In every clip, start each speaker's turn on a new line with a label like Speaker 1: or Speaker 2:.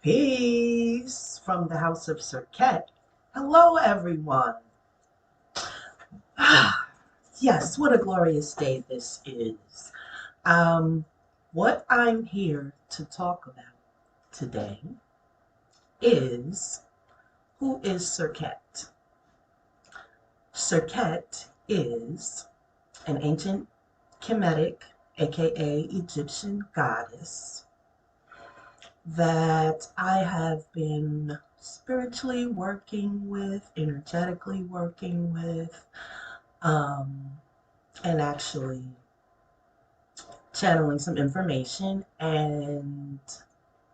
Speaker 1: Peace from the house of Serket. Hello, everyone. Ah, yes, what a glorious day this is. Um, what I'm here to talk about today is who is Serket? Serket is an ancient Kemetic, aka Egyptian goddess that I have been spiritually working with, energetically working with, um, and actually channeling some information. And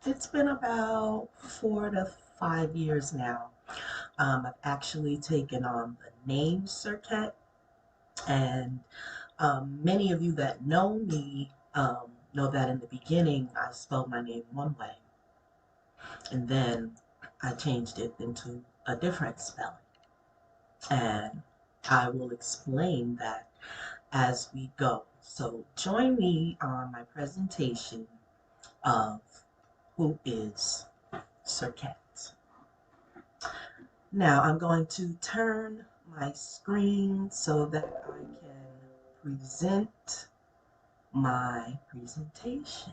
Speaker 1: it's been about 4 to 5 years now. I've actually taken on the name Serket, and many of you that know me know that in the beginning I spelled my name one way, and then I changed it into a different spelling. And I will explain that as we go. So join me on my presentation of who is Serket. Now I'm going to turn my screen so that I can present my presentation.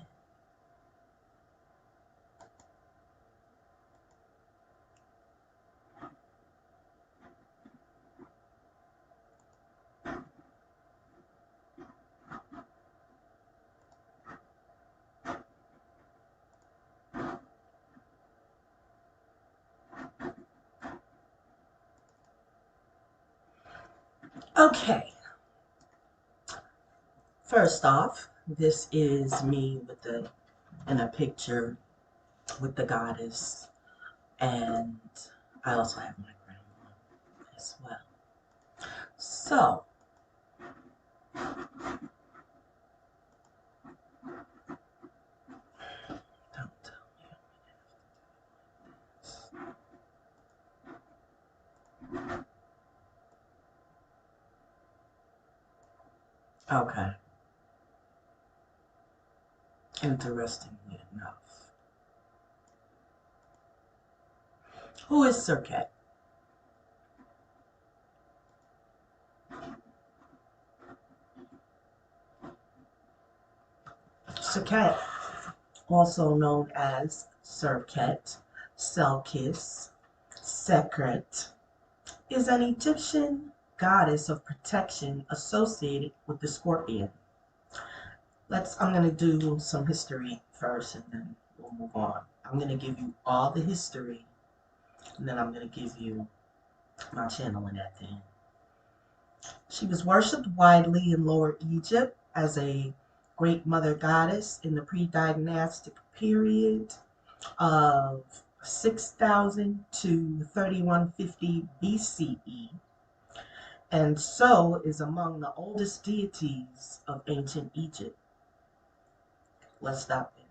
Speaker 1: Okay, first off, this is me in a picture with the goddess, and I also have my grandma as well. So, don't tell me. Okay, interestingly enough. Who is Serket? Serket, also known as Serket, Selkis, Sekret, is an Egyptian goddess of protection associated with the scorpion. I'm going to do some history first and then we'll move on. I'm going to give you all the history and then I'm going to give you my channeling at the end. She was worshipped widely in Lower Egypt as a great mother goddess in the pre-dynastic period of 6000 to 3150 BCE, and so is among the oldest deities of ancient Egypt. Let's stop there.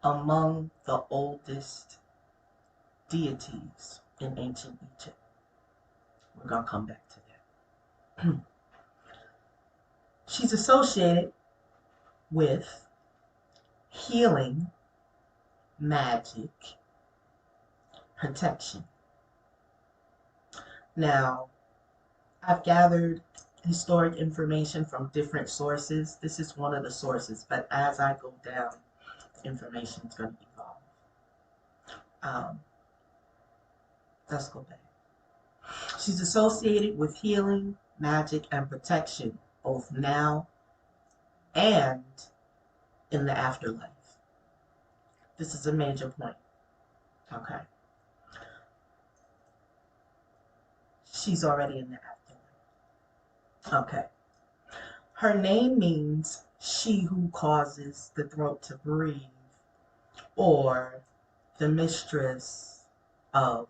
Speaker 1: Among the oldest deities in ancient Egypt. We're going to come back to that. She's associated with healing, magic, protection. Now, I've gathered historic information from different sources. This is one of the sources, but as I go down, information is going to evolve. Let's go back. She's associated with healing, magic, and protection, both now and in the afterlife. This is a major point. Okay. She's already in the afterlife. Okay. Her name means she who causes the throat to breathe, or the mistress of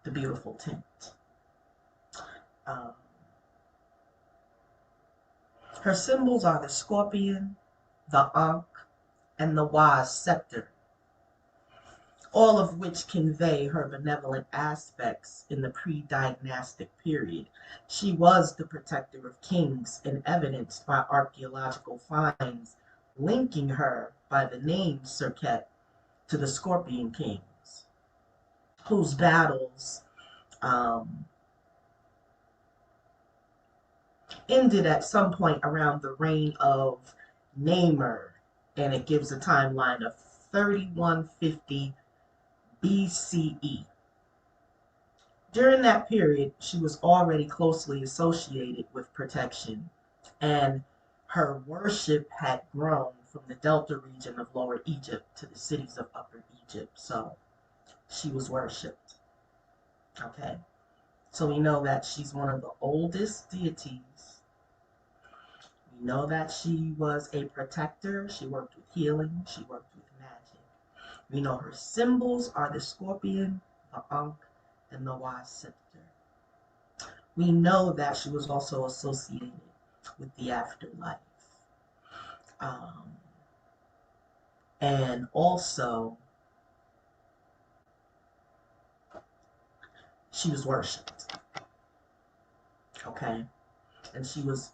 Speaker 1: the beautiful tint. Um, Her symbols are the scorpion, the ankh, and the wise scepter, all of which convey her benevolent aspects in the pre-dynastic period. She was the protector of kings and evidenced by archaeological finds linking her by the name Serket to the Scorpion Kings, whose battles um, ended at some point around the reign of Namer, and it gives a timeline of 3150 BCE. During that period, she was already closely associated with protection, and her worship had grown from the Delta region of Lower Egypt to the cities of Upper Egypt. So she was worshipped. Okay. So we know that she's one of the oldest deities. We know that she was a protector. She worked with healing. She worked with magic. We know her symbols are the scorpion, the ankh, and the wise scepter. We know that she was also associated with the afterlife. And also, she was worshipped. Okay? And she was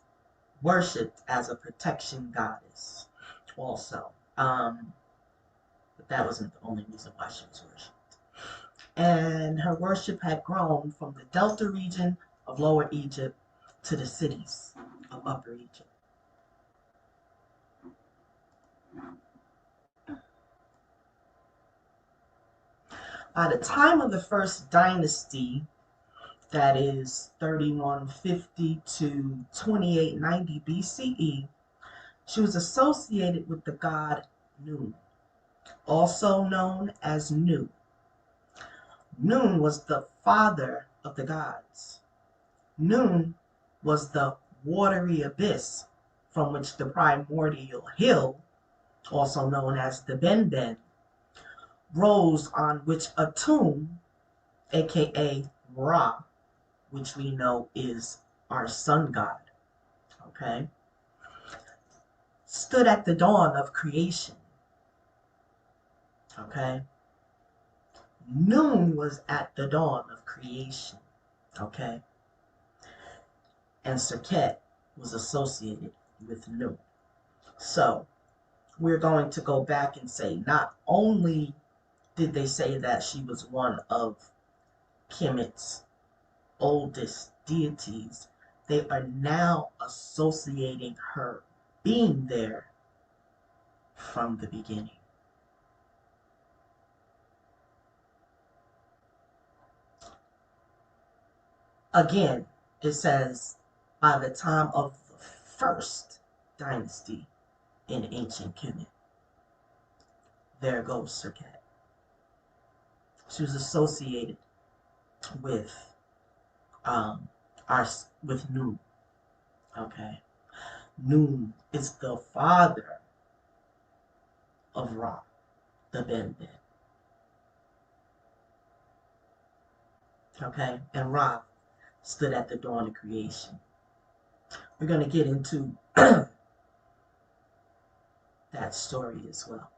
Speaker 1: worshipped as a protection goddess also. But that wasn't the only reason why she was worshipped. And her worship had grown from the Delta region of Lower Egypt to the cities of Upper Egypt. By the time of the first dynasty, that is 3150 to 2890 BCE, she was associated with the god Nu, also known as Nu. Nun was the father of the gods. Nun was the watery abyss from which the primordial hill, also known as the Benben, rose, on which Atum, aka Ra, which we know is our sun god, okay, stood at the dawn of creation. Okay? Noon was at the dawn of creation. Okay? And Serket was associated with Noon. So we're going to go back and say not only did they say that she was one of Kemet's oldest deities, they are now associating her being there from the beginning. Again, it says by the time of the first dynasty in ancient Kemet. There goes Serket. She was associated with with Nun. Okay. Nun is the father of Ra, the Benben. Okay, and Ra stood at the dawn of creation. We're going to get into that story as well,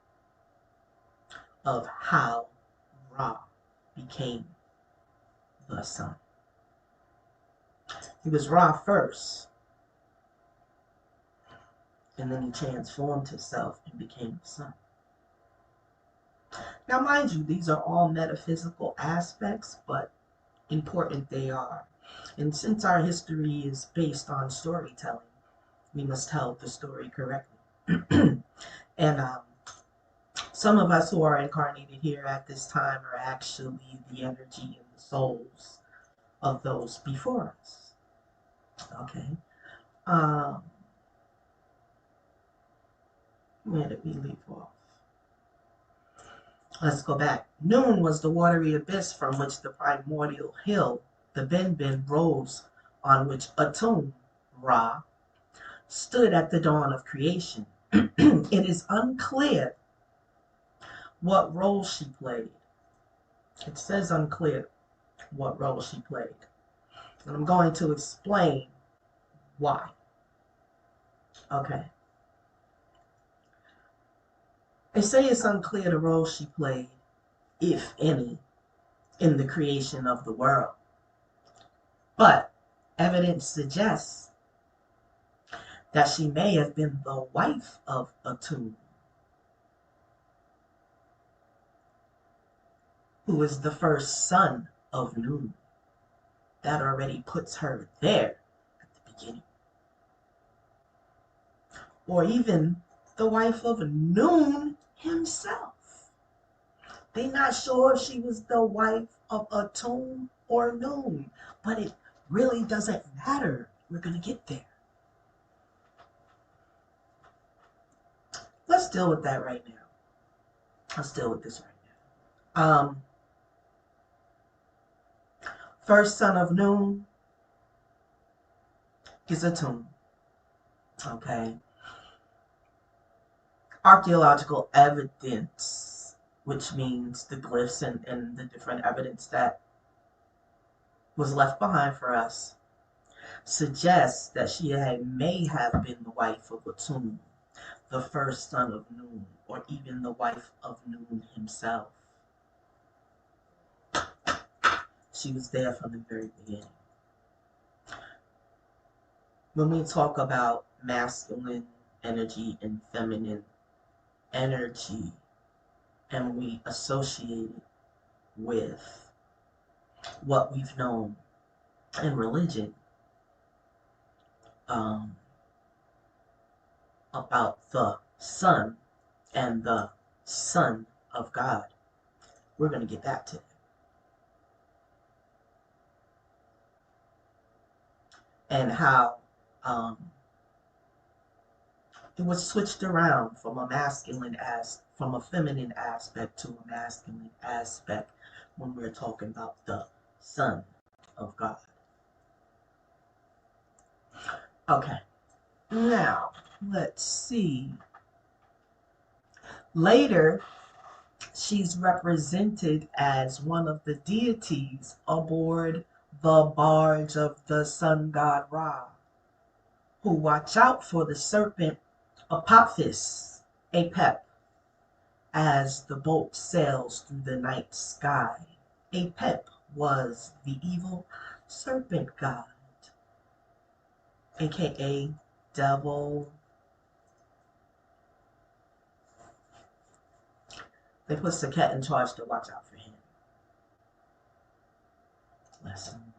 Speaker 1: of how Ra became the sun. He was Ra first, and then he transformed himself and became the sun. Now, mind you, these are all metaphysical aspects, but important they are. And since our history is based on storytelling, we must tell the story correctly. And some of us who are incarnated here at this time are actually the energy and the souls of those before us. Okay. Where did we leave off? Let's go back. Noon was the watery abyss from which the primordial hill, the Benben, rose, on which Atum, Ra, stood at the dawn of creation. It is unclear what role she played. It says unclear what role she played. And I'm going to explain why. Okay. They say it's unclear the role she played, if any, in the creation of the world. But evidence suggests that she may have been the wife of Atum, who is the first son of Nun. That already puts her there at the beginning. Or even the wife of Nun himself. They're not sure if she was the wife of Atum or Nun, but it really doesn't matter. We're going to get there. Let's deal with that right now. Let's deal with this right now. First son of Nun is Atum. Okay. Archaeological evidence, which means the glyphs and the different evidence that was left behind for us, suggests that she may have been the wife of Atum, the first son of Nun, or even the wife of Nun himself. She was there from the very beginning. When we talk about masculine energy and feminine energy, and we associate it with what we've known in religion about the Son and the Son of God. We're going to get that today. And how it was switched around from a feminine aspect to a masculine aspect when we're talking about the Son of God. Okay, now let's see. Later, she's represented as one of the deities aboard the barge of the sun god Ra, who watch out for the serpent Apophis, Apep, as the boat sails through the night sky. Apep was the evil serpent god, aka devil. They put Serket in charge to watch out for him. Lesson 1.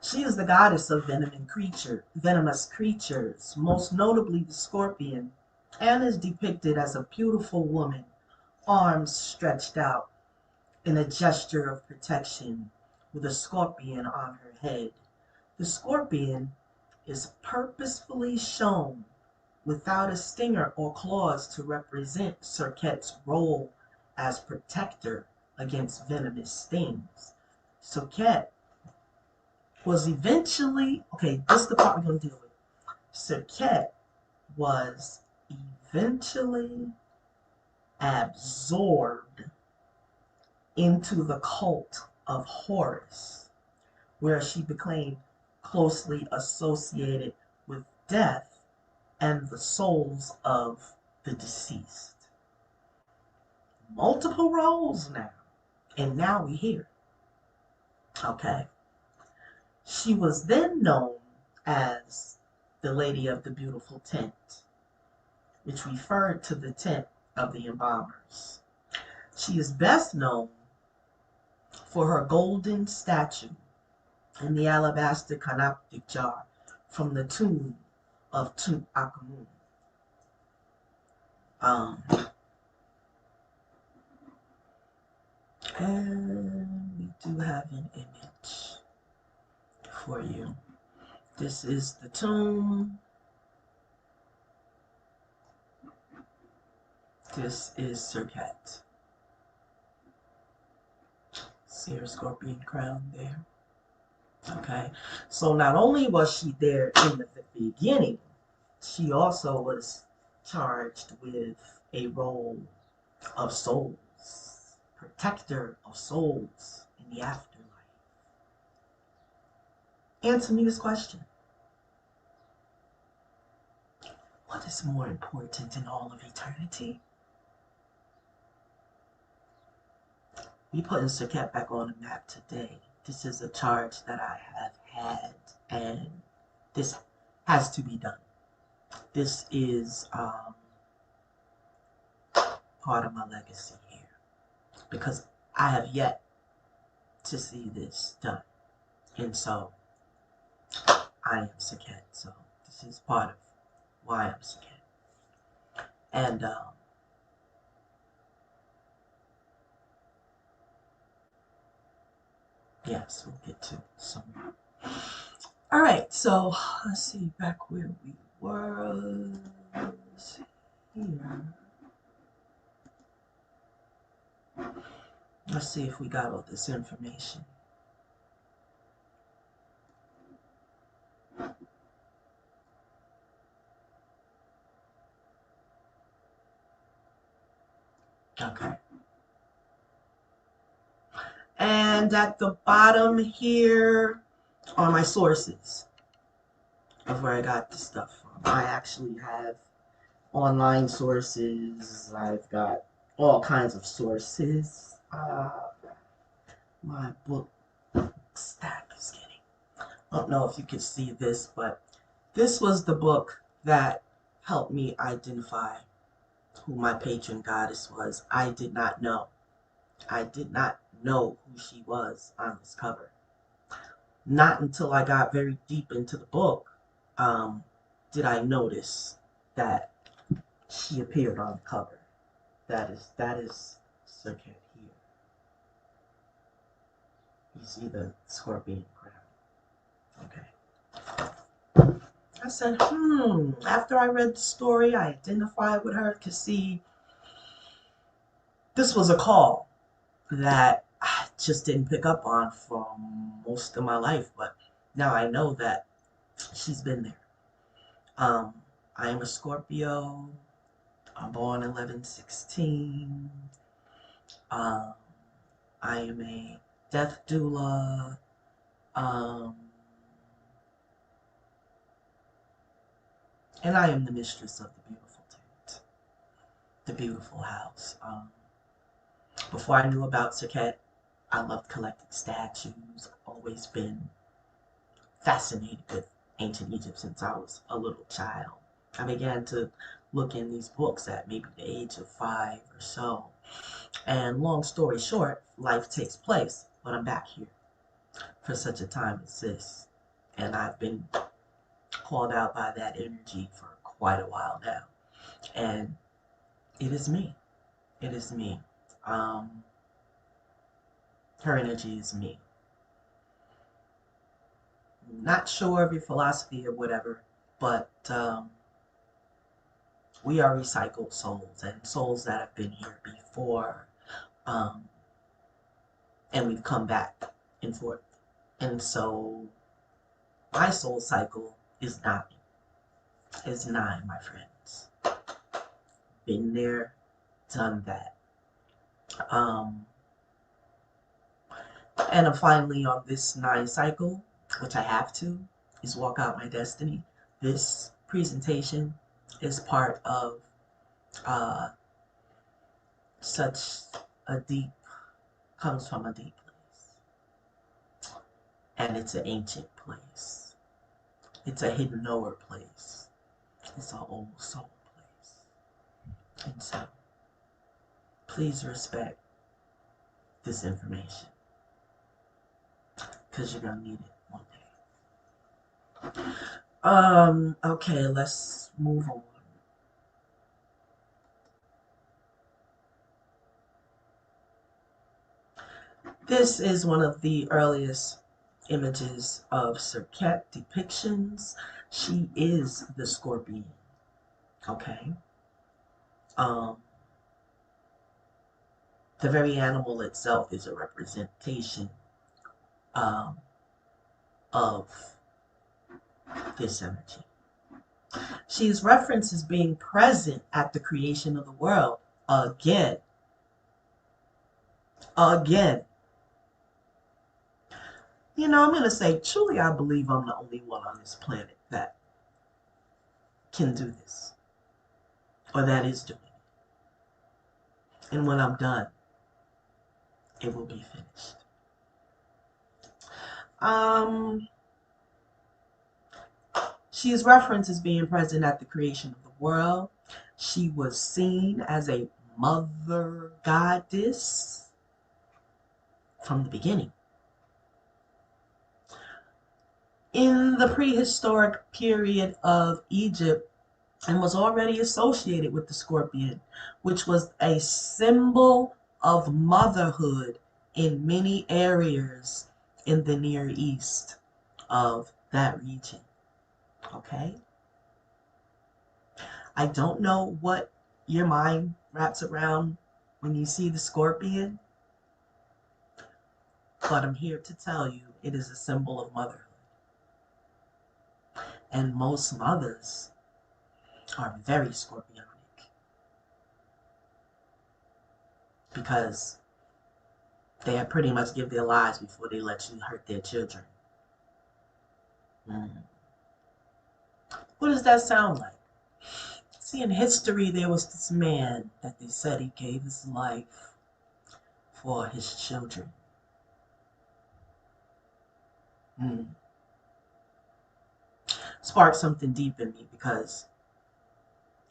Speaker 1: She is the goddess of venomous creatures, most notably the scorpion, and is depicted as a beautiful woman, arms stretched out in a gesture of protection, with a scorpion on her head. The scorpion is purposefully shown without a stinger or claws to represent Serket's role as protector against venomous stings. Serket was eventually, this is the part we're going to deal with. Serket was eventually absorbed into the cult of Horus, where she became closely associated with death and the souls of the deceased. Multiple roles now, and now we're here. Okay. She was then known as the Lady of the Beautiful Tent, which referred to the tent of the embalmers. She is best known for her golden statue in the alabaster canoptic jar from the tomb of Tutankhamun. And we do have an image for you. This is the tomb. This is Serket. See her scorpion crown there? Okay, so not only was she there in the beginning, she also was charged with a role of souls, protector of souls in the afterlife. Answer me this question. What is more important in all of eternity? We putting Serket back on the map today This is a charge that I have had, and this has to be done. This is part of my legacy here because I have yet to see this done. And so I am Serket. So this is part of why I'm Serket. And yes, we'll get to some. All right, so let's see back where we were here. Let's see if we got all this information. Okay. And at the bottom here are my sources of where I got this stuff from. I actually have online sources. I've got all kinds of sources. My book stack is getting. I don't know if you can see this, but this was the book that helped me identify who my patron goddess was. I did not know. I did not know who she was on this cover. Not until I got very deep into the book did I notice that she appeared on the cover. That is Serket here. You see the scorpion crown. Okay. I said, after I read the story, I identified with her to see this was a call that I just didn't pick up on for most of my life, but now I know that she's been there. I am a Scorpio. I'm born 11/16. I am a death doula. And I am the mistress of the beautiful tent, the beautiful house. Before I knew about Serket, I loved collecting statues. Always been fascinated with ancient Egypt since I was a little child. I began to look in these books at maybe the age of 5 or so. And long story short, life takes place, but I'm back here for such a time as this. And I've been called out by that energy for quite a while now. And it is me. It is me. Her energy is me. Not sure of your philosophy or whatever, but we are recycled souls and souls that have been here before. And we've come back and forth. And so my soul cycle is 9. Is 9, my friends. Been there, done that. And I'm finally on this 9 cycle, which I have to, is walk out my destiny. This presentation is part of such a deep, comes from a deep place. And it's an ancient place. It's a hidden knower place. It's an old soul place. And so, please respect this information. Because you're going to need it one day. Okay, let's move on. This is one of the earliest images of Serket depictions. She is the scorpion. Okay. The very animal itself is a representation of this energy. She is referenced as being present at the creation of the world again. Again. You know, I'm going to say, truly, I believe I'm the only one on this planet that can do this, or that is doing it. And when I'm done, it will be finished. She is referenced as being present at the creation of the world. She was seen as a mother goddess from the beginning. In the prehistoric period of Egypt, and was already associated with the scorpion, which was a symbol of motherhood in many areas in the Near East of that region. Okay? I don't know what your mind wraps around when you see the scorpion, but I'm here to tell you it is a symbol of motherhood. And most mothers are very scorpionic because they pretty much give their lives before they let you hurt their children. What does that sound like? See, in history, there was this man that they said he gave his life for his children. Sparked something deep in me because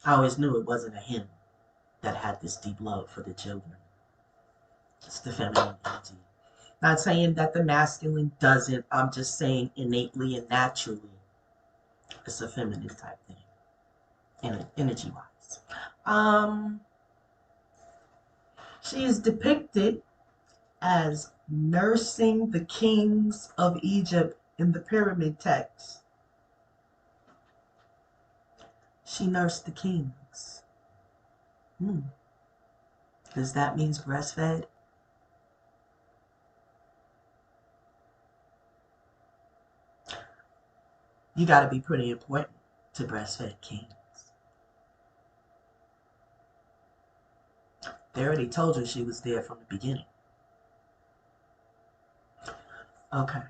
Speaker 1: I always knew it wasn't a him that had this deep love for the children. It's the feminine energy. Not saying that the masculine doesn't. I'm just saying innately and naturally, it's a feminine type thing, energy-wise. She is depicted as nursing the kings of Egypt in the pyramid text. She nursed the kings. Does that mean breastfed? You got to be pretty important to breastfed kings. They already told you she was there from the beginning. Okay.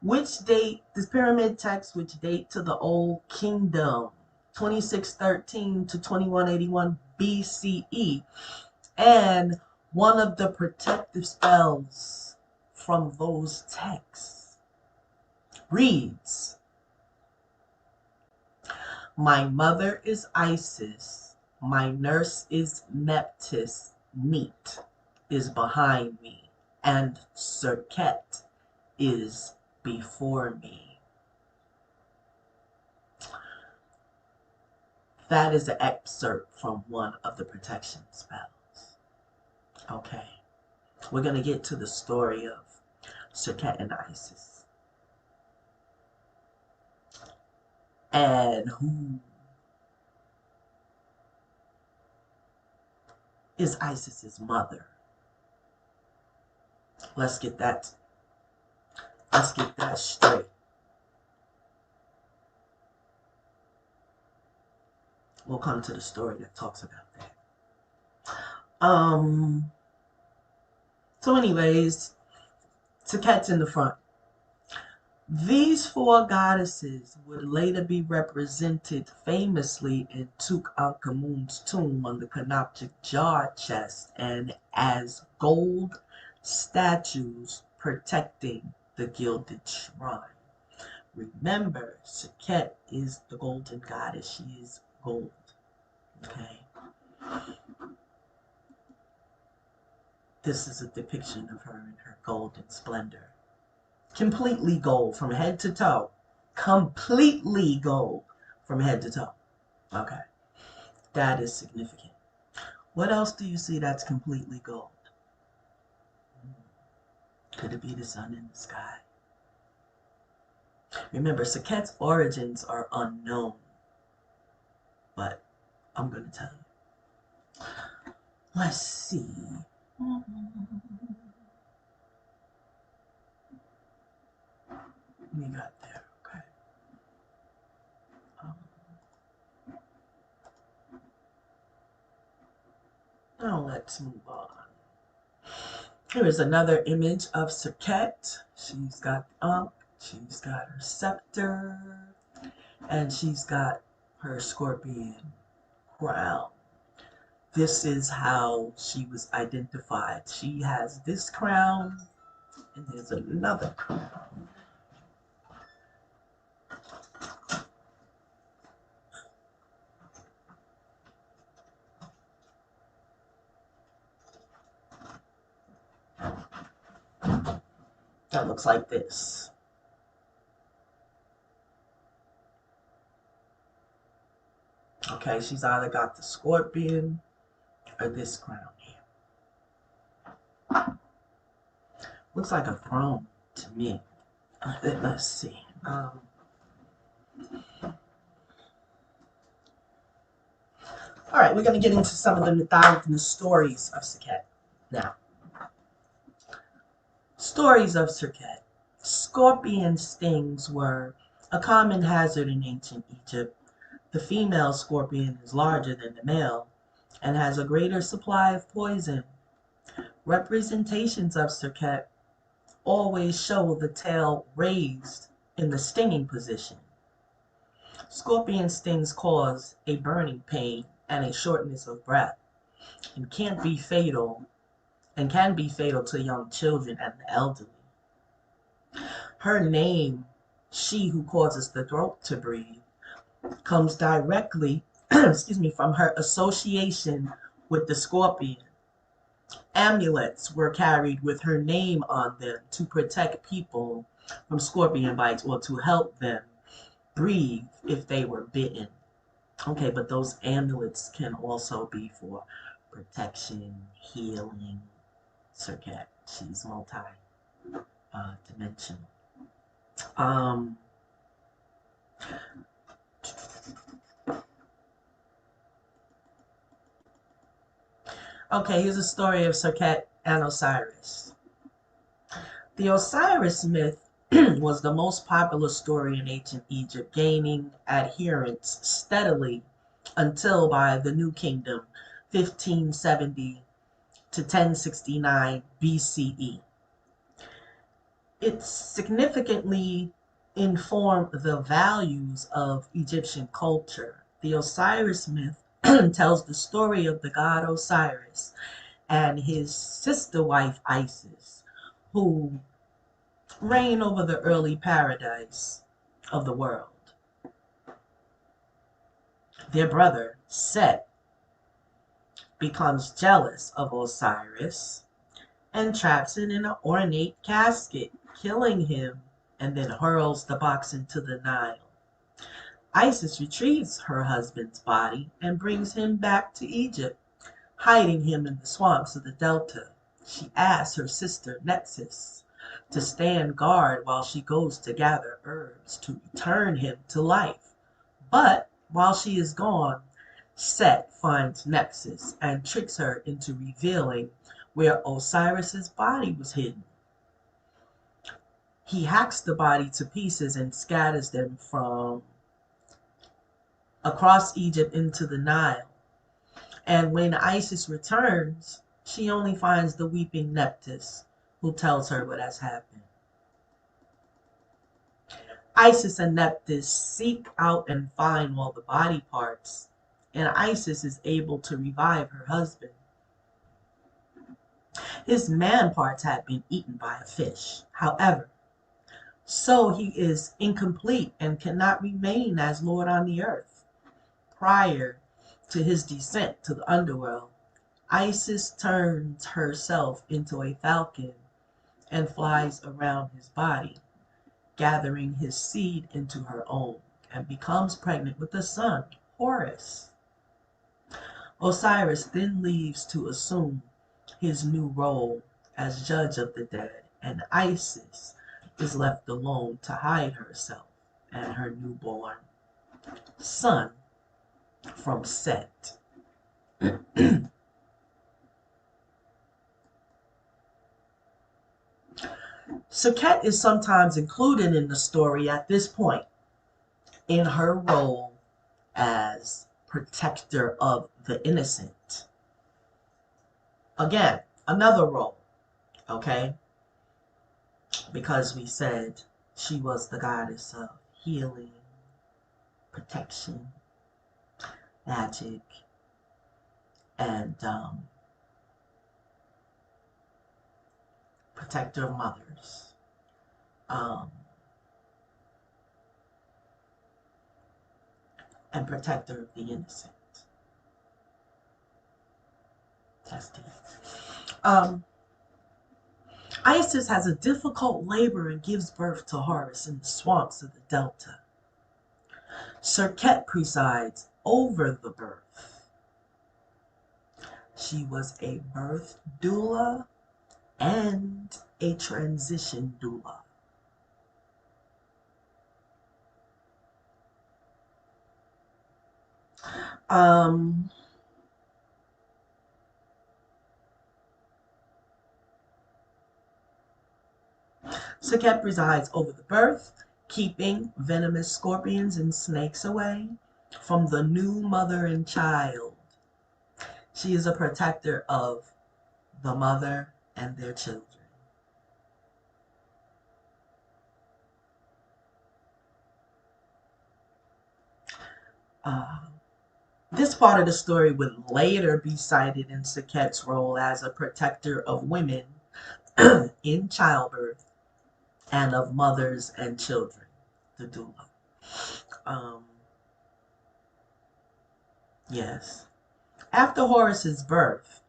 Speaker 1: Which date, this pyramid text, which date to the Old Kingdom, 2613 to 2181 BCE, and one of the protective spells from those texts reads, "My mother is Isis, my nurse is Nephthys, Neat is behind me, and Serket is before me." That is an excerpt from one of the protection spells. Okay, we're going to get to the story of Serket and Isis. And who is Isis's mother? Let's get that straight. We'll come to the story that talks about that. So anyways, Serket's in the front. These four goddesses would later be represented famously in Tutankhamun's tomb on the Kanoptic jar chest and as gold statues protecting the gilded shrine. Remember, Serket is the golden goddess. She is gold. Okay? This is a depiction of her in her golden splendor. Completely gold from head to toe. Completely gold from head to toe. Okay. That is significant. What else do you see that's completely gold? Could it be the sun in the sky? Remember, Serket's origins are unknown. But I'm going to tell you. Let's see. We got there, okay. Now let's move on. Here is another image of Serket. She's got the Ankh, she's got her scepter, and she's got her scorpion crown. this is how she was identified. She has this crown, and there's another crown. That looks like this. Okay, she's either got the scorpion or this crown here. Looks like a throne to me. Let's see. All right, we're going to get into some of the mythology and the stories of Serket now. Stories of Serket. Scorpion stings were a common hazard in ancient Egypt. The female scorpion is larger than the male and has a greater supply of poison. Representations of Serket always show the tail raised in the stinging position. Scorpion stings cause a burning pain and a shortness of breath and can be fatal to young children and the elderly. Her name, she who causes the throat to breathe, comes directly from her association with the scorpion. Amulets were carried with her name on them to protect people from scorpion bites or to help them breathe if they were bitten. Okay, but those amulets can also be for protection, healing. Serket, she's multi-dimensional. Okay, here's a story of Serket and Osiris. The Osiris myth was the most popular story in ancient Egypt, gaining adherents steadily until by the New Kingdom, 1570 to 1069 BCE. It significantly informed the values of Egyptian culture. The Osiris myth tells the story of the god Osiris and his sister wife Isis, who reign over the early paradise of the world. Their brother, Set, becomes jealous of Osiris and traps him in an ornate casket, killing him, and then hurls the box into the Nile. Isis retrieves her husband's body and brings him back to Egypt, hiding him in the swamps of the Delta. She asks her sister Nexus to stand guard while she goes to gather herbs to return him to life. But while she is gone, Set finds Nexus and tricks her into revealing where Osiris's body was hidden. He hacks the body to pieces and scatters them from across Egypt into the Nile. And when Isis returns, she only finds the weeping Nephthys, who tells her what has happened. Isis and Nephthys seek out and find all the body parts, and Isis is able to revive her husband. His man parts had been eaten by a fish. However, so he is incomplete and cannot remain as Lord on the earth. Prior to his descent to the underworld, Isis turns herself into a falcon and flies around his body, gathering his seed into her own, and becomes pregnant with a son, Horus. Osiris then leaves to assume his new role as judge of the dead, and Isis is left alone to hide herself and her newborn son from Set. Serket is sometimes included in the story at this point in her role as protector of the innocent. Again, another role, okay? Because we said she was the goddess of healing, protection, magic, and protector of mothers, um, and protector of the innocent. That's deep. Isis has a difficult labor and gives birth to Horus in the swamps of the Delta. Serket presides over the birth. She was a birth doula and a transition doula. Serket presides over the birth, keeping venomous scorpions and snakes away from the new mother and child. She is a protector of the mother and their children. This part of the story would later be cited in Serket's role as a protector of women in childbirth and of mothers and children, the doula. Yes. After Horus's birth,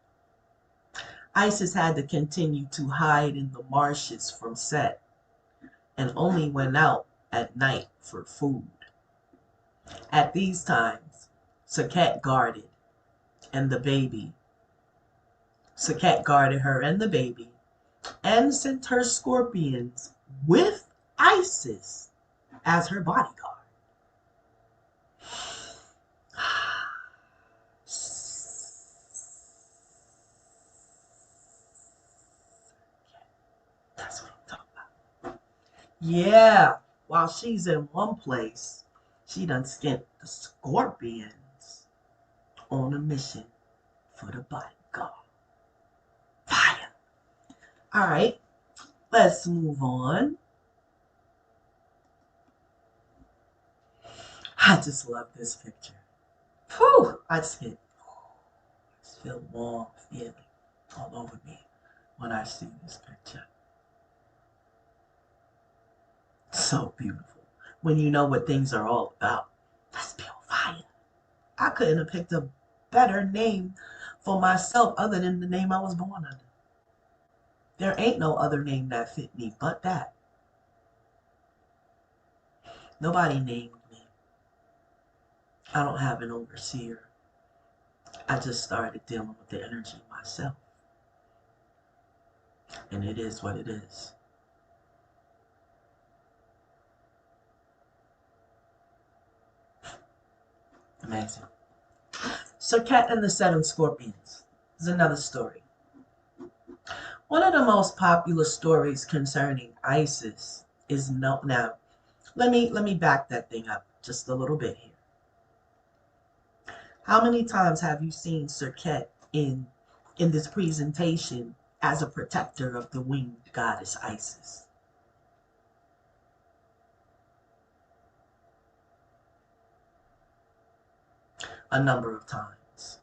Speaker 1: Isis had to continue to hide in the marshes from Set and only went out at night for food. At these times, Serket guarded and the baby. Serket guarded her and the baby and sent her scorpions with Isis as her bodyguard. That's what I'm talking about. Yeah, while she's in one place, she done sent the scorpions on a mission for the bodyguard. Fire. All right, let's move on. I just love this picture. Whew, I just feel warm feeling all over me when I see this picture. So beautiful. When you know what things are all about. Let's be on fire. I couldn't have picked a better name for myself other than the name I was born under. There ain't no other name that fit me but that. Nobody named me. I don't have an overseer. I just started dealing with the energy myself. And it is what it is. Amazing. Serket and the Seven Scorpions is another story. One of the most popular stories concerning Isis is now. Let me back that thing up just a little bit here. How many times have you seen Serket in this presentation as a protector of the winged goddess Isis? A number of times.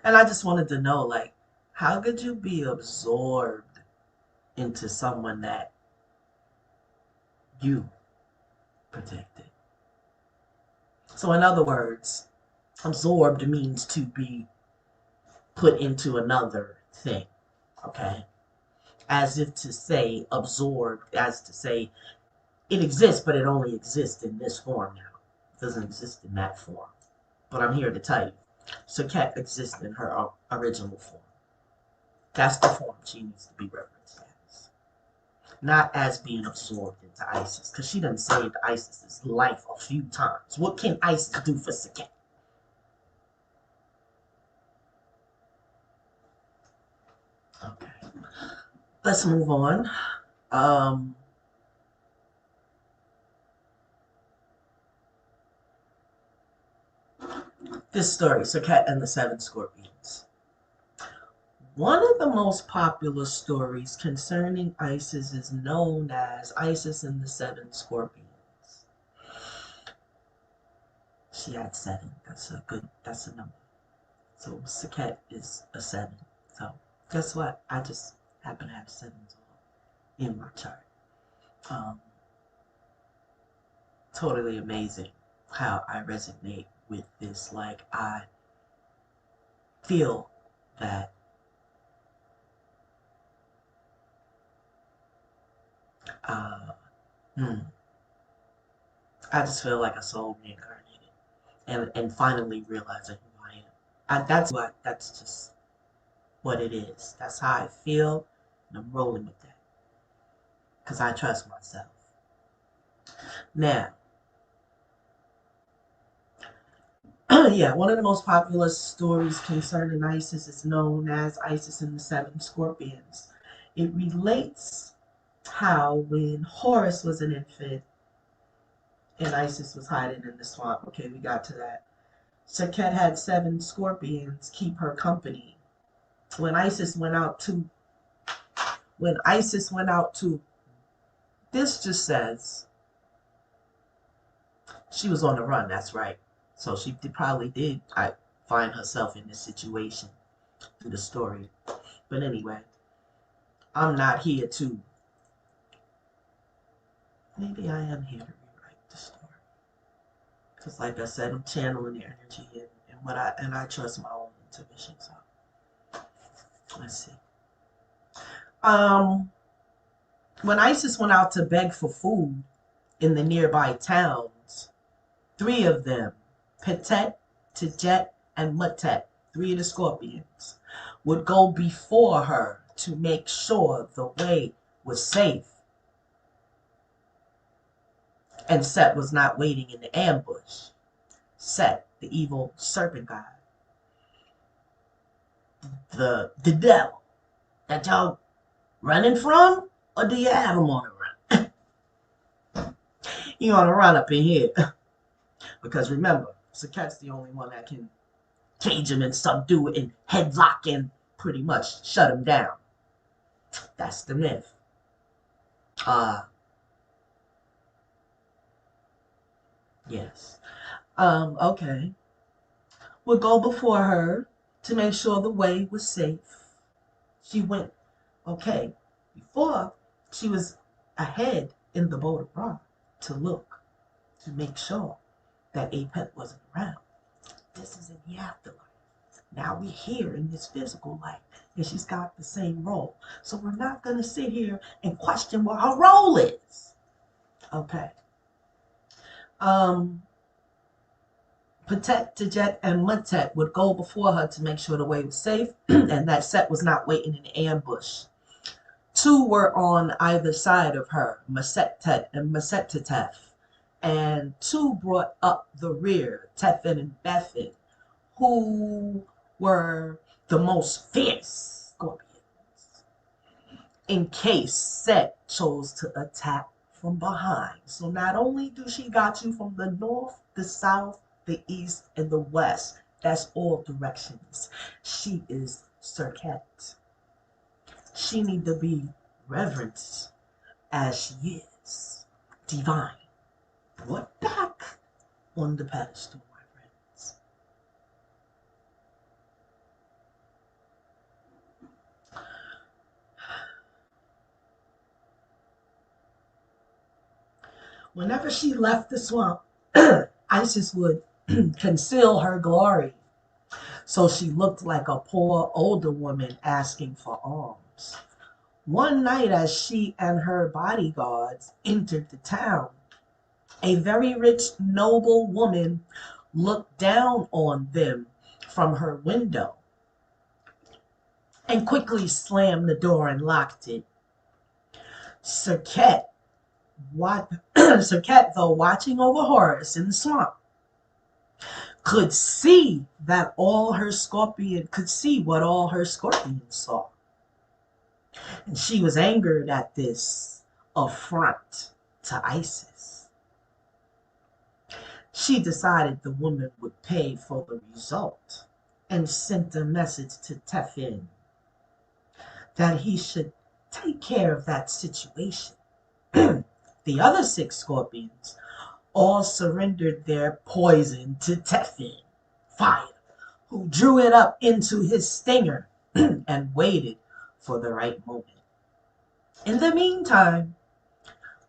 Speaker 1: And I just wanted to know, like, how could you be absorbed into someone that you protected? So in other words, absorbed means to be put into another thing, okay? As if to say absorbed, as to say it exists, but it only exists in this form now. It doesn't exist in that form. But I'm here to tell you, Serket exists in her original form. That's the form she needs to be referenced as. Not as being absorbed into Isis, because she done saved Isis's life a few times. What can Isis do for Serket? Okay. Let's move on. This story, Serket and the Seven Scorpions. One of the most popular stories concerning Isis is known as Isis and the Seven Scorpions. She had 7. That's a number. So Serket is a 7. So guess what? I just happen to have 7s in my chart. Um, totally amazing how I resonate with this. Like, I feel that uh, I just feel like a soul reincarnated and finally realizing who I am. That's just what it is. That's how I feel, and I'm rolling with that because I trust myself. Now, yeah, one of the most popular stories concerning Isis is known as Isis and the 7 Scorpions. It relates how when Horus was an infant and Isis was hiding in the swamp, okay, we got to that. Serket had 7 scorpions keep her company. When Isis went out to, this just says she was on the run, that's right. So she probably did find herself in this situation through the story. But anyway, I'm not here to, maybe I am here to rewrite the story. Because like I said, I'm channeling the energy and I trust my own intuition. So let's see. When Isis went out to beg for food in the nearby towns, 3 of them, Petet, Tijet, and Mutet, 3 of the scorpions, would go before her to make sure the way was safe and Set was not waiting in the ambush. Set, the evil serpent god, the devil that y'all running from, or do you have him on the run? You on the run up in here. Because remember, Serket's the only one that can cage him and subdue it and headlock and pretty much shut him down. That's the myth. Yes. Okay. Would go before her to make sure the way was safe. She went, okay, before she was ahead in the boat of Ra to look, to make sure that Apep wasn't around. This is in the afterlife. Now we're here in this physical life, and she's got the same role. So we're not going to sit here and question what her role is. Okay. Patet, Tijet, and Mutet would go before her to make sure the way was safe and that Set was not waiting in ambush. 2 were on either side of her, Masetet and Masetetef, and 2 brought up the rear, Tefin and Bethin, who were the most fierce scorpions, in case Set chose to attack from behind. So not only do she got you from the north, the south, the east, and the west, that's all directions. She is Serket. She need to be reverenced as she is divine. Put back on the pedestal, my friends. Whenever she left the swamp, Isis would conceal her glory, so she looked like a poor older woman asking for alms. One night, as she and her bodyguards entered the town, a very rich, noble woman looked down on them from her window and quickly slammed the door and locked it. Serket, though watching over Horus in the swamp, could see what all her scorpions saw. And she was angered at this affront to Isis. She decided the woman would pay for the result and sent a message to Tefin that he should take care of that situation. The other 6 scorpions all surrendered their poison to Teflon, fire, who drew it up into his stinger and waited for the right moment. In the meantime,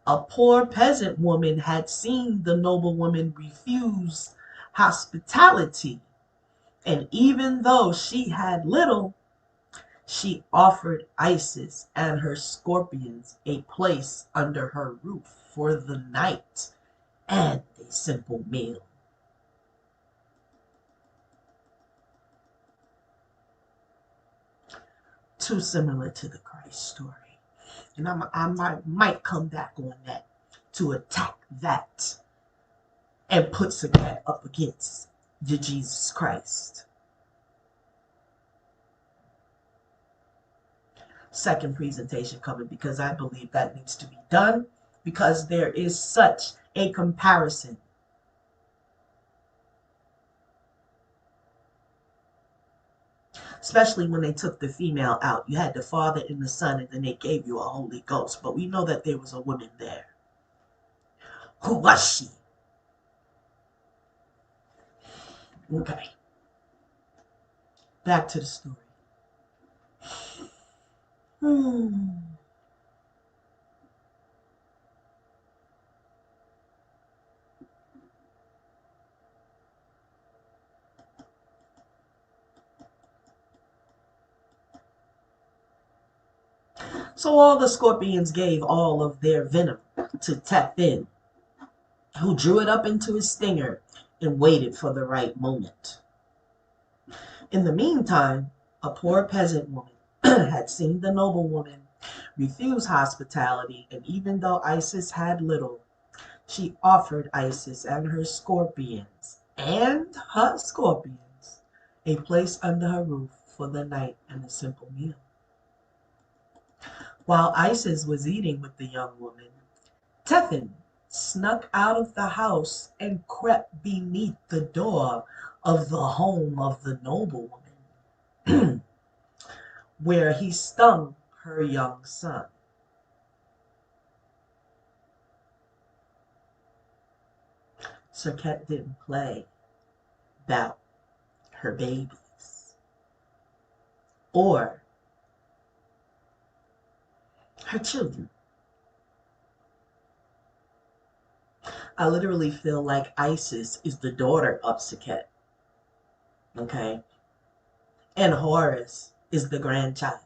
Speaker 1: a poor peasant woman had seen the noblewoman refuse hospitality, and even though she had little, she offered Isis and her scorpions a place under her roof for the night and a simple meal. Too similar to the Christ story. And might come back on that to attack that and put Serket up against the Jesus Christ. Second presentation coming because I believe that needs to be done because there is such a comparison. Especially when they took the female out. You had the Father and the Son, and then they gave you a Holy Ghost. But we know that there was a woman there. Who was she? Okay. Back to the story. So all the scorpions gave all of their venom to Teflon, who drew it up into his stinger and waited for the right moment. In the meantime, a poor peasant woman had seen the noblewoman refuse hospitality, and even though Isis had little, she offered Isis and her scorpions a place under her roof for the night and a simple meal. While Isis was eating with the young woman, Teflon snuck out of the house and crept beneath the door of the home of the noblewoman, where he stung her young son. Serket didn't play about her babies or her children. I literally feel like Isis is the daughter of Serket. Okay? And Horus is the grandchild.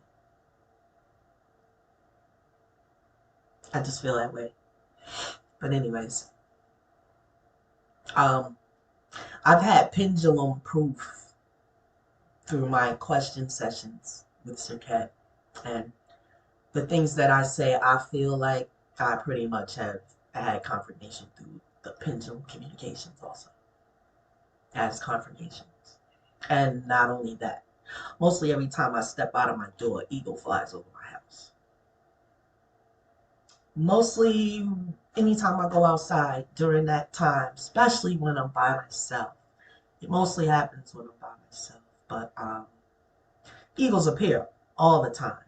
Speaker 1: I just feel that way. But anyways, I've had pendulum proof through my question sessions with Serket, and the things that I say, I feel like I pretty much have had confirmation through the pendulum communications also as confirmations. And not only that, mostly every time I step out of my door, eagle flies over my house. Mostly anytime I go outside during that time, especially when I'm by myself. It mostly happens when I'm by myself, but eagles appear all the time.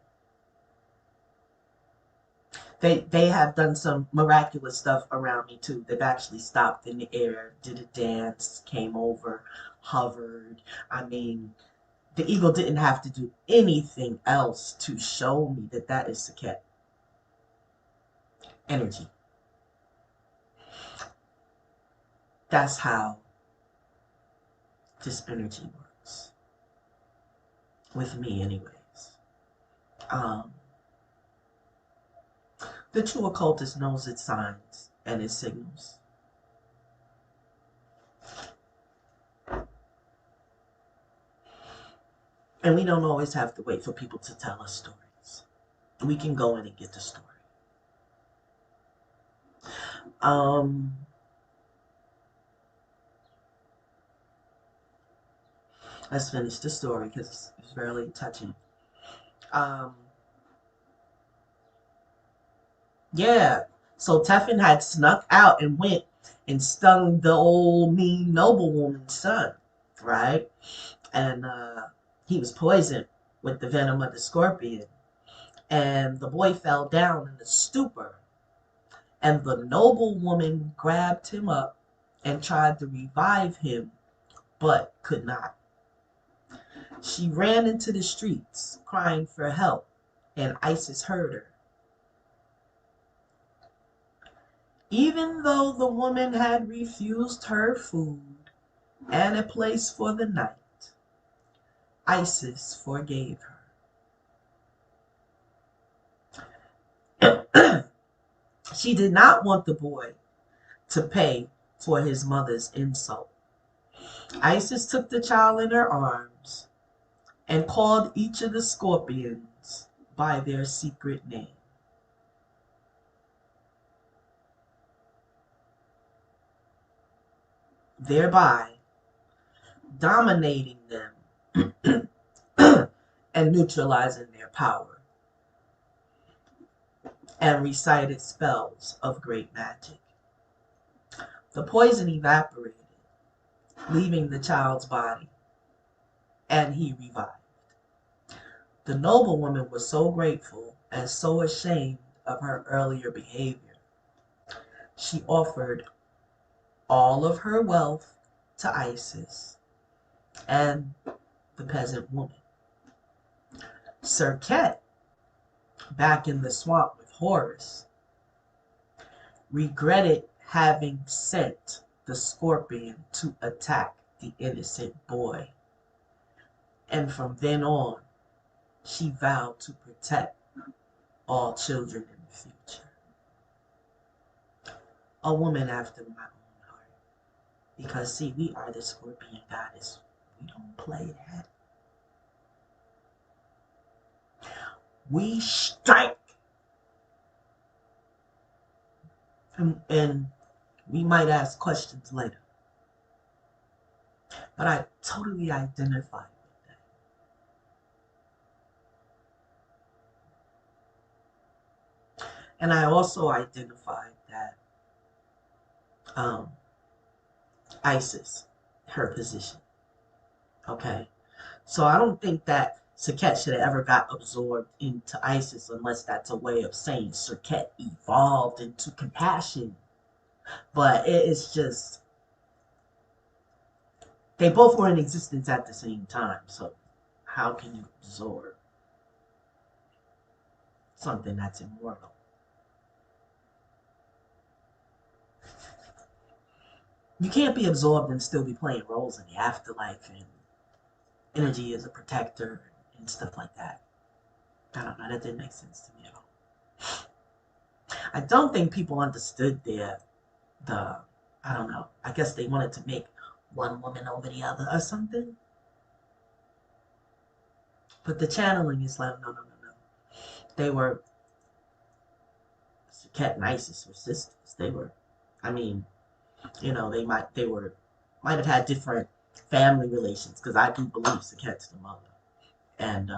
Speaker 1: They have done some miraculous stuff around me too. They've actually stopped in the air, did a dance, came over, hovered. I mean, the eagle didn't have to do anything else to show me that that is Serket energy. That's how this energy works. With me anyways. The true occultist knows its signs and its signals. And we don't always have to wait for people to tell us stories. We can go in and get the story. Let's finish the story because it's really touching. Yeah, so Teflon had snuck out and went and stung the old mean noblewoman's son, right? And he was poisoned with the venom of the scorpion. And the boy fell down in a stupor. And the noble woman grabbed him up and tried to revive him, but could not. She ran into the streets crying for help, and Isis heard her. Even though the woman had refused her food and a place for the night, Isis forgave her. She did not want the boy to pay for his mother's insult. Isis took the child in her arms and called each of the scorpions by their secret name. Thereby dominating them and neutralizing their power, and recited spells of great magic. The poison evaporated, leaving the child's body, and he revived. The noblewoman was so grateful and so ashamed of her earlier behavior. She offered all of her wealth to Isis and the peasant woman. Serket, back in the swamp with Horus, regretted having sent the scorpion to attack the innocent boy. And from then on, she vowed to protect all children in the future. A woman after my own heart. Because, see, we are the scorpion goddess. We don't play that. We strike. And we might ask questions later. But I totally identify with that. And I also identified that Isis, her position. Okay. So I don't think that Serket should have ever got absorbed into Isis unless that's a way of saying Serket evolved into compassion. But it's just, they both were in existence at the same time. So how can you absorb something that's immortal? You can't be absorbed and still be playing roles in the afterlife and energy as a protector and stuff like that. I don't know, that didn't make sense to me at all. I don't think people understood I don't know, I guess they wanted to make one woman over the other or something. But the channeling is like, no. They were, Serket and Isis were sisters. They were, I mean, they might have had different family relations, because I do believe Serket's the mother. And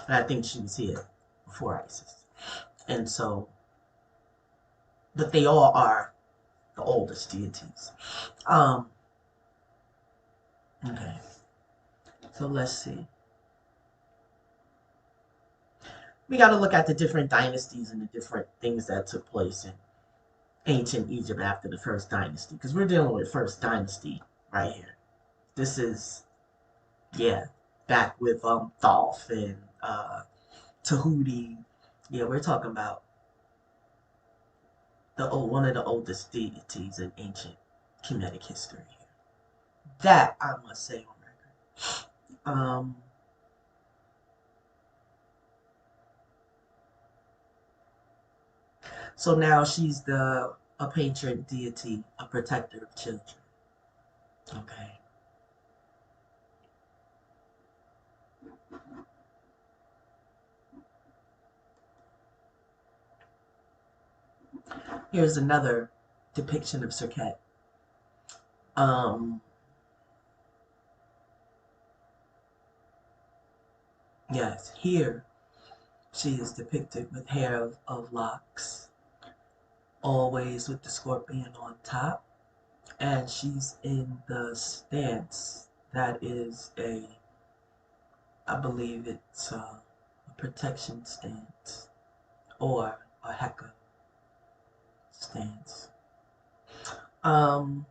Speaker 1: I think she was here before Isis. And so, but they all are the oldest deities. Okay. So let's see. We got to look at the different dynasties and the different things that took place in ancient Egypt after the first dynasty, because we're dealing with first dynasty right here. This is, yeah, back with Thoth and Tahuti. Yeah, we're talking about one of the oldest deities in ancient Kemetic history here. That I must say on record. So now she's a patron deity, a protector of children. Okay. Here's another depiction of Serket. Yes, here she is depicted with hair of locks, always with the scorpion on top, and she's in the stance that is I believe it's a protection stance or a heka. stance. Um,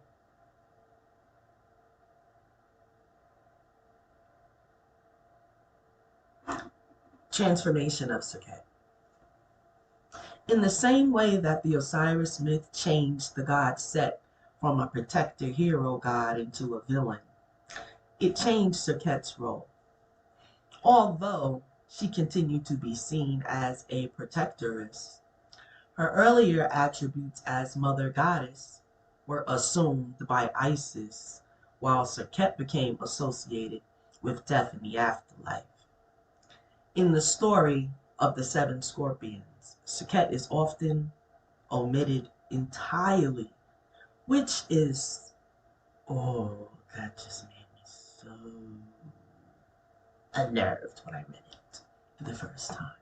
Speaker 1: Transformation of Serket. In the same way that the Osiris myth changed the god Set from a protector hero god into a villain, it changed Serket's role. Although she continued to be seen as a protectoress, her earlier attributes as mother goddess were assumed by Isis, while Serket became associated with death in the afterlife. In the story of the seven scorpions, Serket is often omitted entirely, which is, oh, that just made me so unnerved when I read it for the first time.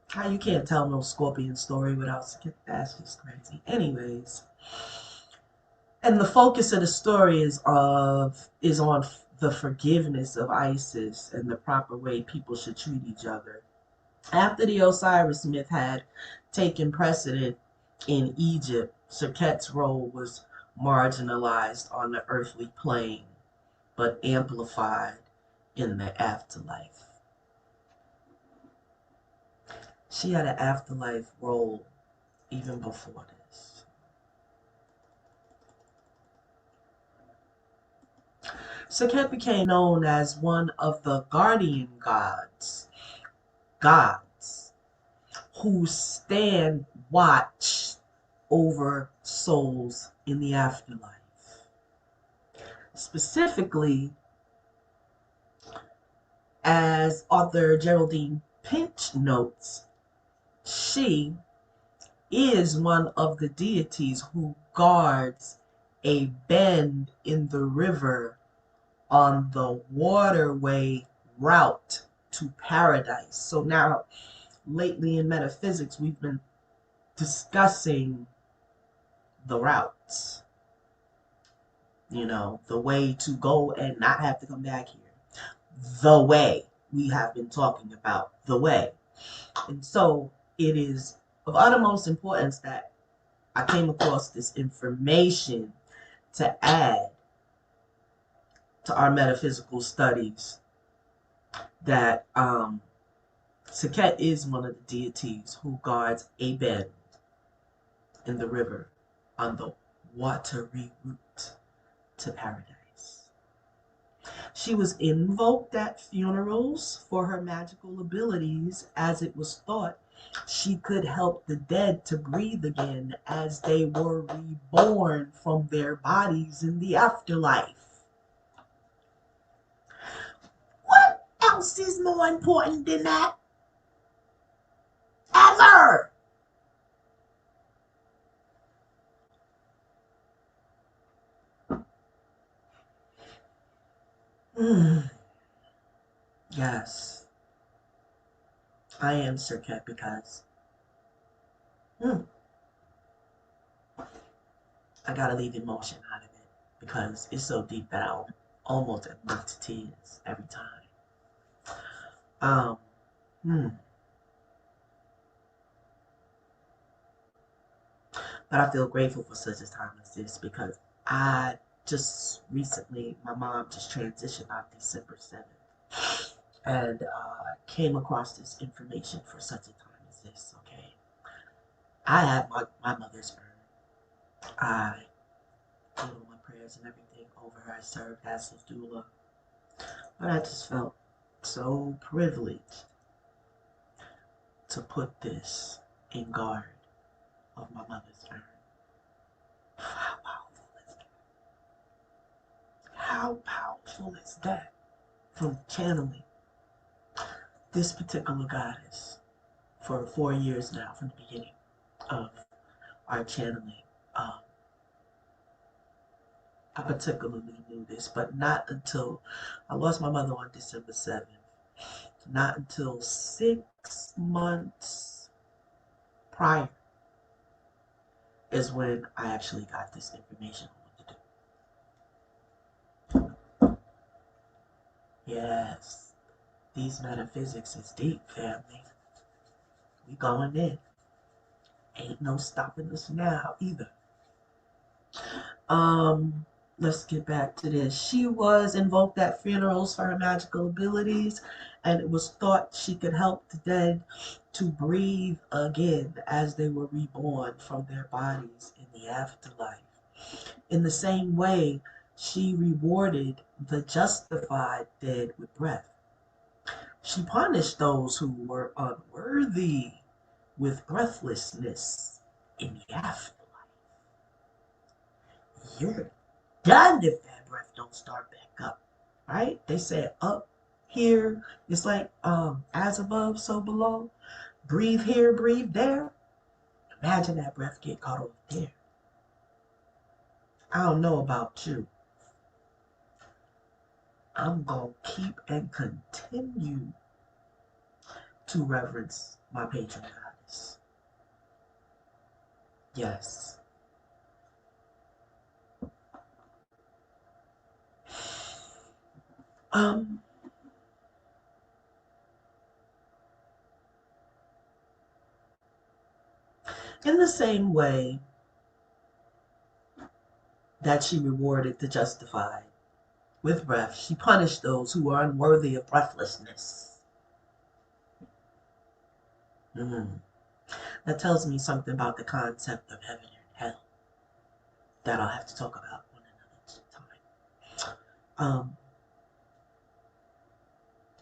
Speaker 1: How you can't tell no scorpion story without Serket? That's just crazy. Anyways, and the focus of the story is on the forgiveness of Isis and the proper way people should treat each other. After the Osiris myth had taken precedent in Egypt, Serket's role was marginalized on the earthly plane, but amplified in the afterlife. She had an afterlife role even before this. Serket became known as one of the guardian gods who stand watch over souls in the afterlife. Specifically, as author Geraldine Pinch notes, she is one of the deities who guards a bend in the river on the waterway route to paradise. So now, lately in metaphysics, we've been discussing the routes. You know, the way to go and not have to come back here. The way. We have been talking about the way. And so it is of utmost importance that I came across this information to add to our metaphysical studies that Serket is one of the deities who guards a bend in the river on the watery route to paradise. She was invoked at funerals for her magical abilities, as it was thought she could help the dead to breathe again as they were reborn from their bodies in the afterlife. What else is more important than that? Ever! Yes, I am Serket because I gotta leave emotion out of it because it's so deep that I almost admit to tears every time. But I feel grateful for such a time as this because I just recently, my mom just transitioned on December 7th. And came across this information for such a time as this, okay? I have my mother's urn. I did all my prayers and everything over her. I served as his doula. But I just felt so privileged to put this in guard of my mother's urn. How powerful is that? How powerful is that? From channeling this particular goddess for 4 years now, from the beginning of our channeling. I particularly knew this, but not until I lost my mother on December 7th. Not until 6 months prior is when I actually got this information on what to do. Yes, these metaphysics is deep, family. We going in. Ain't no stopping us now either. Let's get back to this. She was invoked at funerals for her magical abilities, and it was thought she could help the dead to breathe again as they were reborn from their bodies in the afterlife. In the same way, she rewarded the justified dead with breath. She punished those who were unworthy with breathlessness in the afterlife. You're done if that breath don't start back up, right? They said up here, it's like as above, so below. Breathe here, breathe there. Imagine that breath get caught over there. I don't know about you. I'm going to keep and continue to reverence my patron goddess. Yes. In the same way that she rewarded the justified with breath, she punished those who were unworthy of breathlessness. That tells me something about the concept of heaven and hell that I'll have to talk about one another time.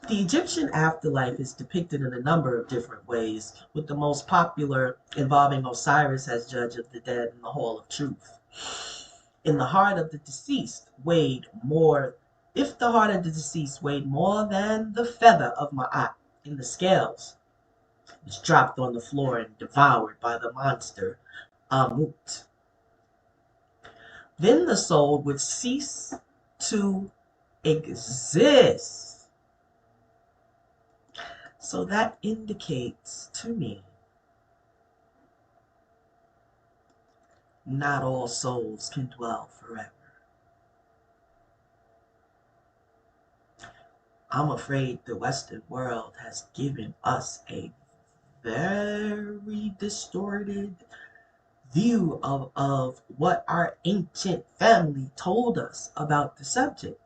Speaker 1: The Egyptian afterlife is depicted in a number of different ways, with the most popular involving Osiris as judge of the dead in the Hall of Truth. In the heart of the deceased weighed more, if the heart of the deceased weighed more than the feather of Ma'at in the scales, it was dropped on the floor and devoured by the monster Amut. Then the soul would cease to exist. So that indicates to me not all souls can dwell forever. I'm afraid the Western world has given us a very distorted view of what our ancient family told us about the subject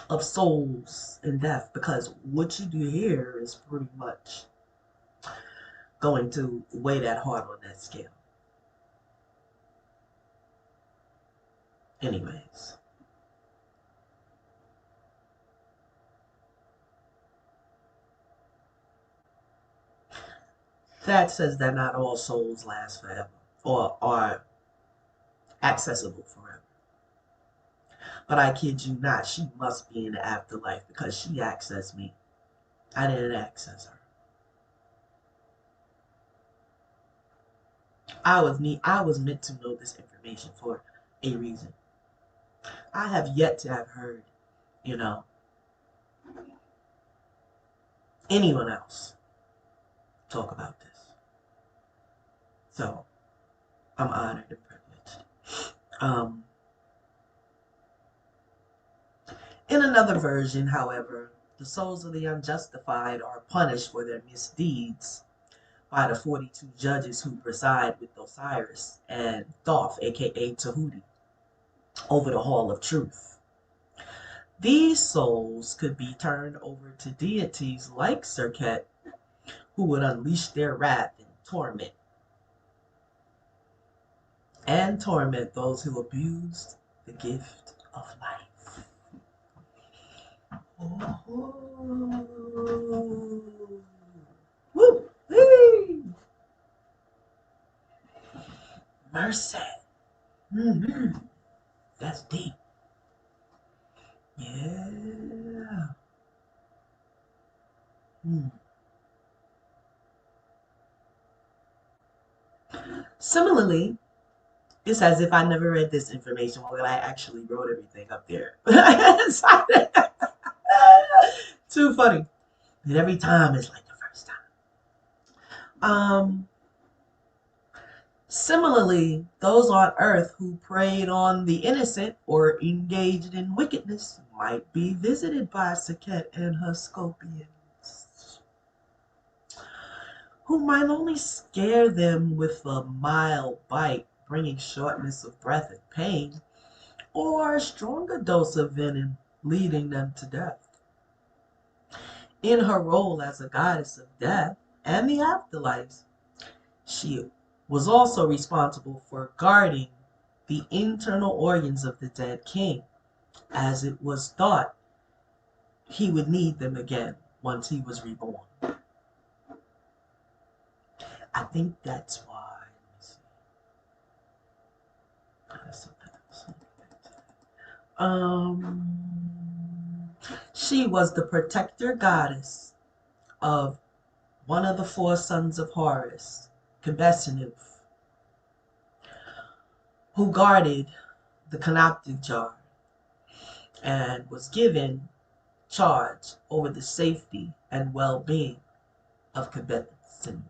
Speaker 1: of souls and death, because what you do here is pretty much going to weigh that hard on that scale. Anyways. That says that not all souls last forever or are accessible forever. But I kid you not, she must be in the afterlife because she accessed me. I didn't access her. I was meant to know this information for a reason. I have yet to have heard, anyone else talk about this. So I'm honored and privileged. In another version, however, the souls of the unjustified are punished for their misdeeds by the 42 judges who preside with Osiris and Thoth, aka Tahuti, over the Hall of Truth. These souls could be turned over to deities like Serket, who would unleash their wrath and torment those who abused the gift of life. Oh. Woo! Hey! Mercy. That's deep. Yeah. Similarly, it's as if I never read this information when I actually wrote everything up there. Too funny. And every time it's like the first time. Similarly, those on earth who preyed on the innocent or engaged in wickedness might be visited by Serket and her scorpions. who might only scare them with a mild bite, bringing shortness of breath and pain, or a stronger dose of venom, leading them to death. In her role as a goddess of death and the afterlife, she was also responsible for guarding the internal organs of the dead king, as it was thought he would need them again once he was reborn. I think that's why. She was the protector goddess of one of the four sons of Horus, Kebesinu, who guarded the Canoptic jar and was given charge over the safety and well-being of Kebesinu.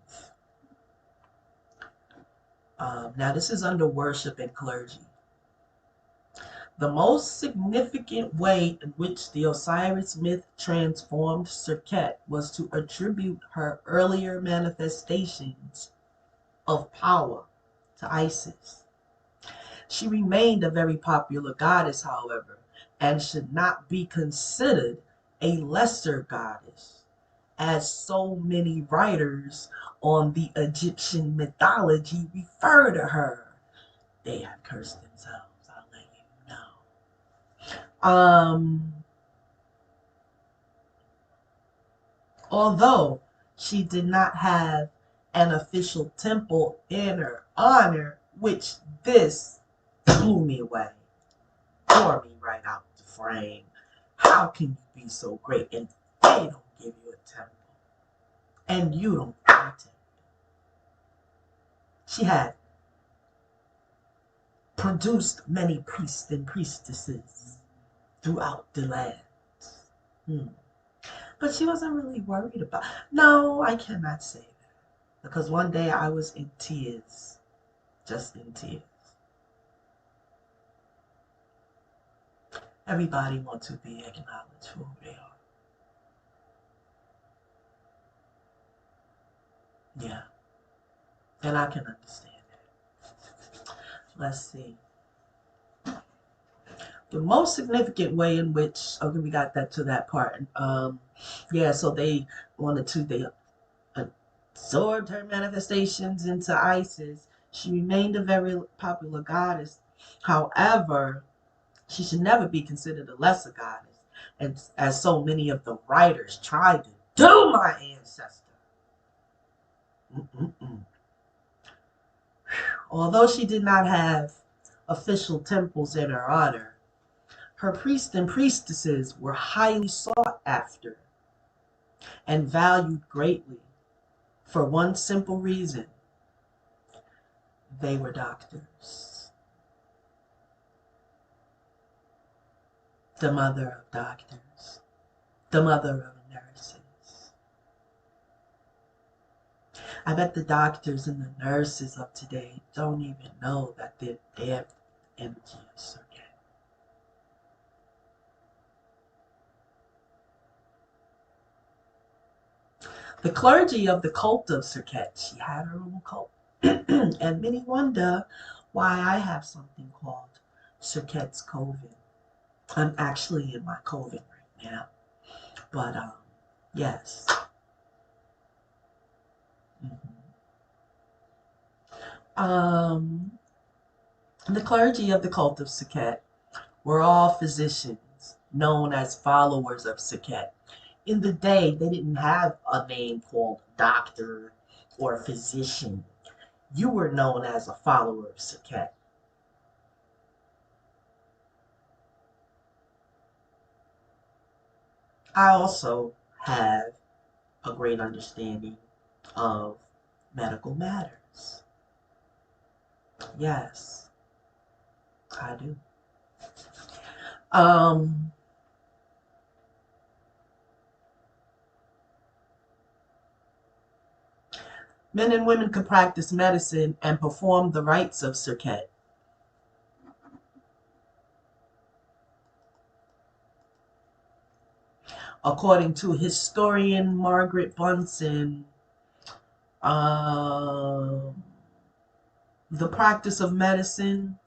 Speaker 1: Now, this is under worship and clergy. The most significant way in which the Osiris myth transformed Serket was to attribute her earlier manifestations of power to Isis. She remained a very popular goddess, however, and should not be considered a lesser goddess, as so many writers on the Egyptian mythology refer to her. They have cursed themselves, I'll let you know. Although she did not have an official temple in her honor, which this blew me away, tore me right out the frame. How can you be so great and they don't give you a temple? And you don't want it. She had produced many priests and priestesses throughout the land. But she wasn't really worried about. No, I cannot say that. Because one day I was in tears. Just in tears. Everybody wants to be acknowledged for who they are. Yeah. And I can understand that. Let's see. The most significant way in which, okay, we got that to that part. Yeah, so they absorbed her manifestations into Isis. She remained a very popular goddess. However, she should never be considered a lesser goddess, and as so many of the writers tried to do my ancestor. Although she did not have official temples in her honor, her priests and priestesses were highly sought after and valued greatly for one simple reason: they were doctors. The mother of doctors, the mother of nurses. I bet the doctors and the nurses of today don't even know that they're dead energy of Serket. The clergy of the cult of Serket, she had her own cult. And many wonder why I have something called Serket's Coven. I'm actually in my coven right now. But, yes. The clergy of the cult of Serket were all physicians, known as followers of Serket. In the day, they didn't have a name called doctor or physician. You were known as a follower of Serket. I also have a great understanding of medical matters. Yes, I do. Men and women could practice medicine and perform the rites of Serket. According to historian Margaret Bunsen, Um, the practice of medicine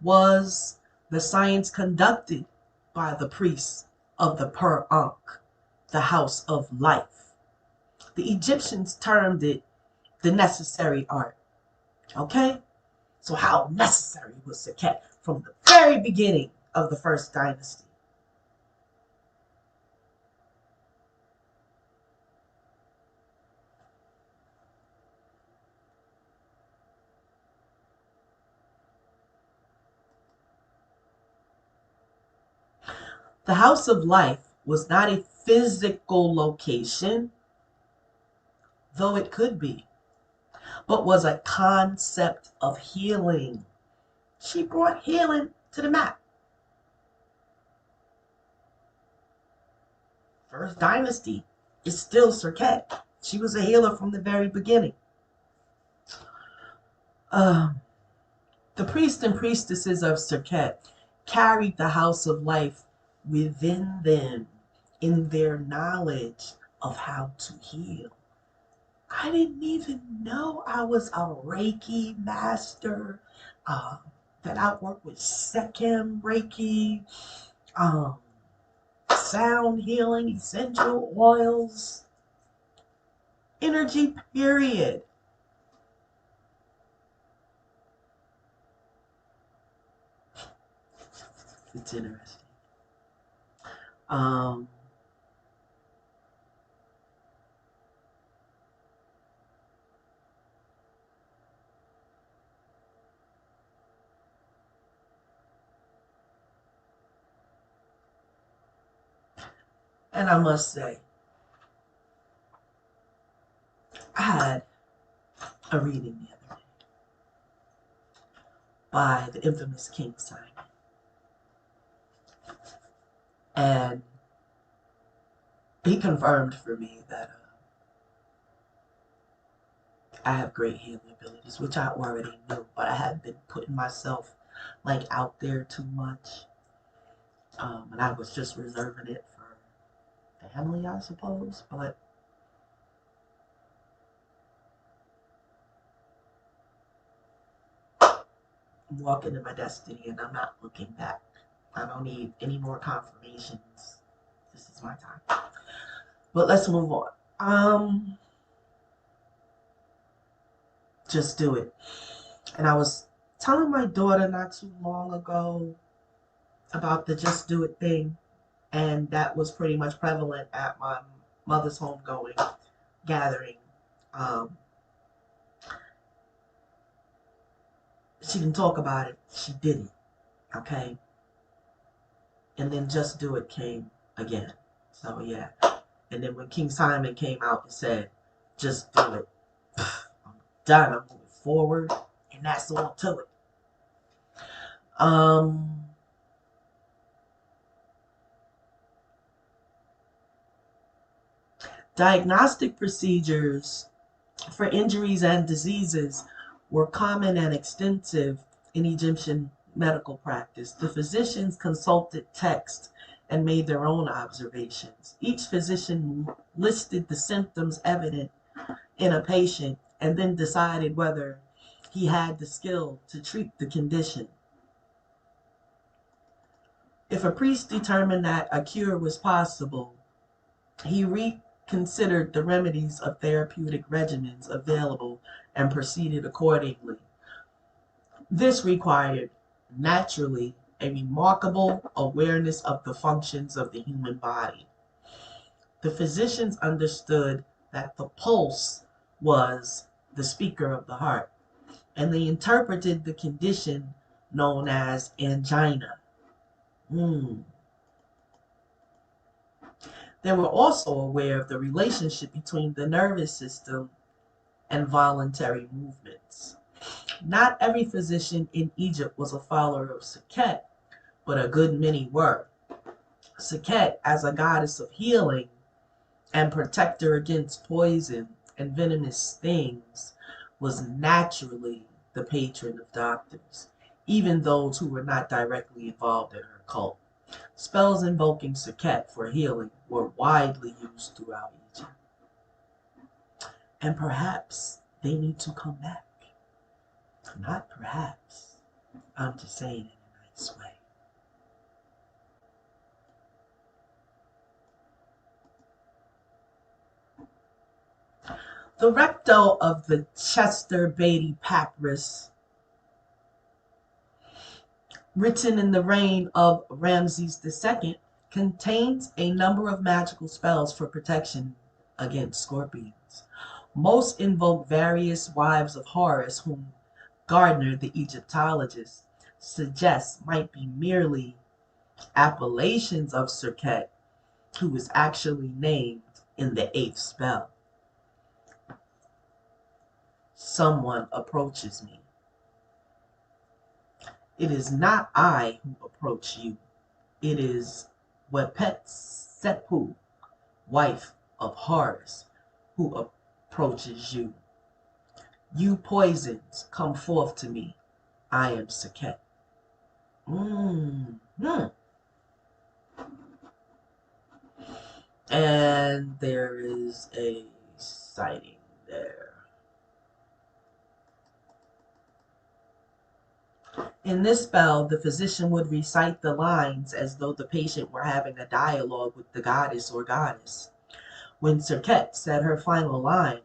Speaker 1: was the science conducted by the priests of the Per-Ankh, the house of life. The Egyptians termed it the necessary art. Okay? So how necessary was Serket from the very beginning of the first dynasty? The house of life was not a physical location, though it could be, but was a concept of healing. She brought healing to the map. First dynasty is still Serket. She was a healer from the very beginning. Um, the priests and priestesses of Serket carried the house of life within them in their knowledge of how to heal. I didn't even know I was a Reiki master, uh, that I work with Sekhem Reiki, um, sound healing, essential oils, energy, period. It's interesting. Um, and I must say, I had a reading the other day by the infamous King Simon. And he confirmed for me that I have great healing abilities, which I already knew, but I had been putting myself like out there too much. And I was just reserving it for family, I suppose. But I'm walking in my destiny and I'm not looking back. I don't need any more confirmations. This is my time. But let's move on. Just do it. And I was telling my daughter not too long ago about the just do it thing. And that was pretty much prevalent at my mother's homegoing gathering. Um, she didn't talk about it. She did it. Okay. And then just do it came again. So yeah. And then when King Simon came out and said, just do it. I'm done. I'm moving forward. And that's all to it. Um, Diagnostic procedures for injuries and diseases were common and extensive in Egyptian medical practice. The physicians consulted text and made their own observations. Each physician listed the symptoms evident in a patient and then decided whether he had the skill to treat the condition. If a priest determined that a cure was possible, he reconsidered the remedies of therapeutic regimens available and proceeded accordingly. This required, naturally, a remarkable awareness of the functions of the human body. The physicians understood that the pulse was the speaker of the heart, and they interpreted the condition known as angina. They were also aware of the relationship between the nervous system and voluntary movements. Not every physician in Egypt was a follower of Serket, but a good many were. Serket, as a goddess of healing and protector against poison and venomous stings, was naturally the patron of doctors, even those who were not directly involved in her cult. Spells invoking Serket for healing were widely used throughout Egypt. And perhaps they need to come back. Not perhaps. I'm just saying it in a nice way. The recto of the Chester Beatty Papyrus, written in the reign of Ramses II, contains a number of magical spells for protection against scorpions. Most invoke various wives of Horus, whom Gardner, the Egyptologist, suggests might be merely appellations of Serket, who is actually named in the 8th spell. Someone approaches me. It is not I who approach you. It is Wepet Sepu, wife of Horus, who approaches you. You poisons, come forth to me. I am Serket. And there is a sighting there. In this spell, the physician would recite the lines as though the patient were having a dialogue with the goddess or goddess. When Serket said her final line,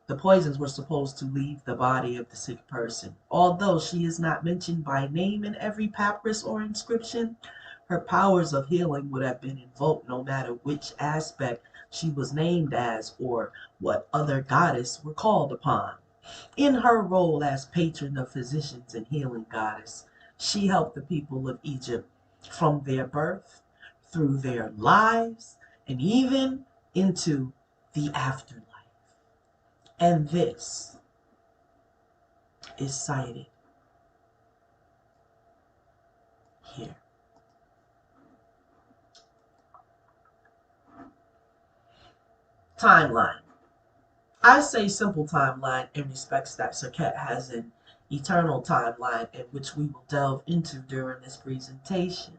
Speaker 1: the poisons were supposed to leave the body of the sick person. Although she is not mentioned by name in every papyrus or inscription, her powers of healing would have been invoked no matter which aspect she was named as or what other goddess were called upon. In her role as patron of physicians and healing goddess, she helped the people of Egypt from their birth, through their lives, and even into the afterlife. And this is cited here. Timeline. I say simple timeline in respects that Serket has an eternal timeline in which we will delve into during this presentation.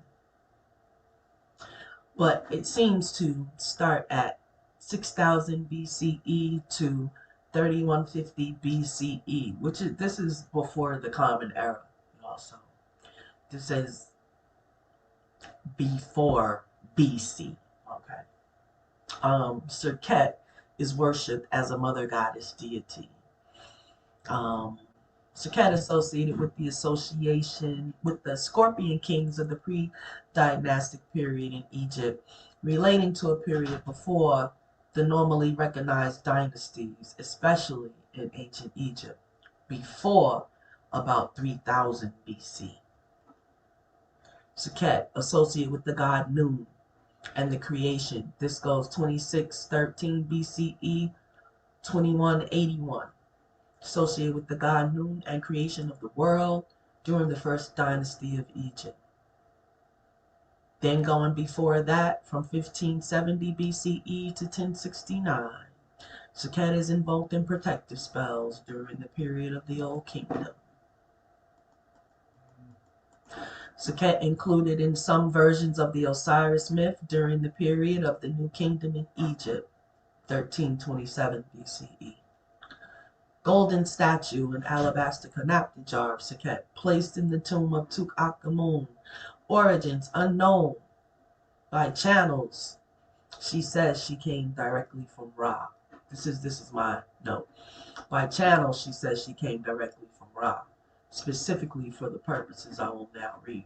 Speaker 1: But it seems to start at 6000 BCE to 3150 BCE, which is, this is before the Common Era also. This is before BC. Okay. Serket is worshipped as a mother goddess deity. Serket associated with the association with the scorpion kings of the pre-dynastic period in Egypt, relating to a period before the normally recognized dynasties, especially in ancient Egypt, before about 3000 BC. Serket associated with the god Nun and the creation. This goes 2613 BCE, 2181. Associated with the god Nun and creation of the world during the first dynasty of Egypt. Then going before that, from 1570 BCE to 1069, Serket is invoked in protective spells during the period of the Old Kingdom. Serket included in some versions of the Osiris myth during the period of the New Kingdom in Egypt, 1327 BCE. Golden statue and alabaster canopta jar of Serket placed in the tomb of Tutankhamun. Origins unknown. By channels, she says she came directly from Ra. This is my note. By channels, she says she came directly from Ra, specifically for the purposes I will now read.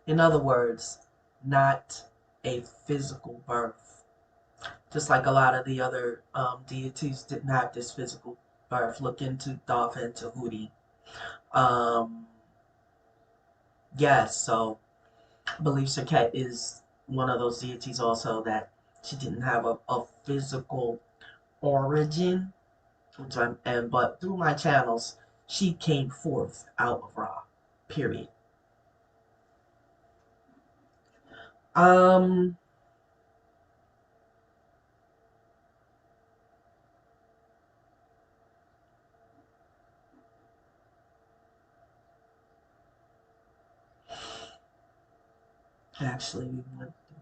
Speaker 1: In other words, not a physical birth. Just like a lot of the other deities didn't have this physical birth. Look into Thoth and Tahuti. Yes, so I believe Serket is one of those deities also that she didn't have a physical origin, but through my channels, she came forth out of Ra. Period. Actually, we went through.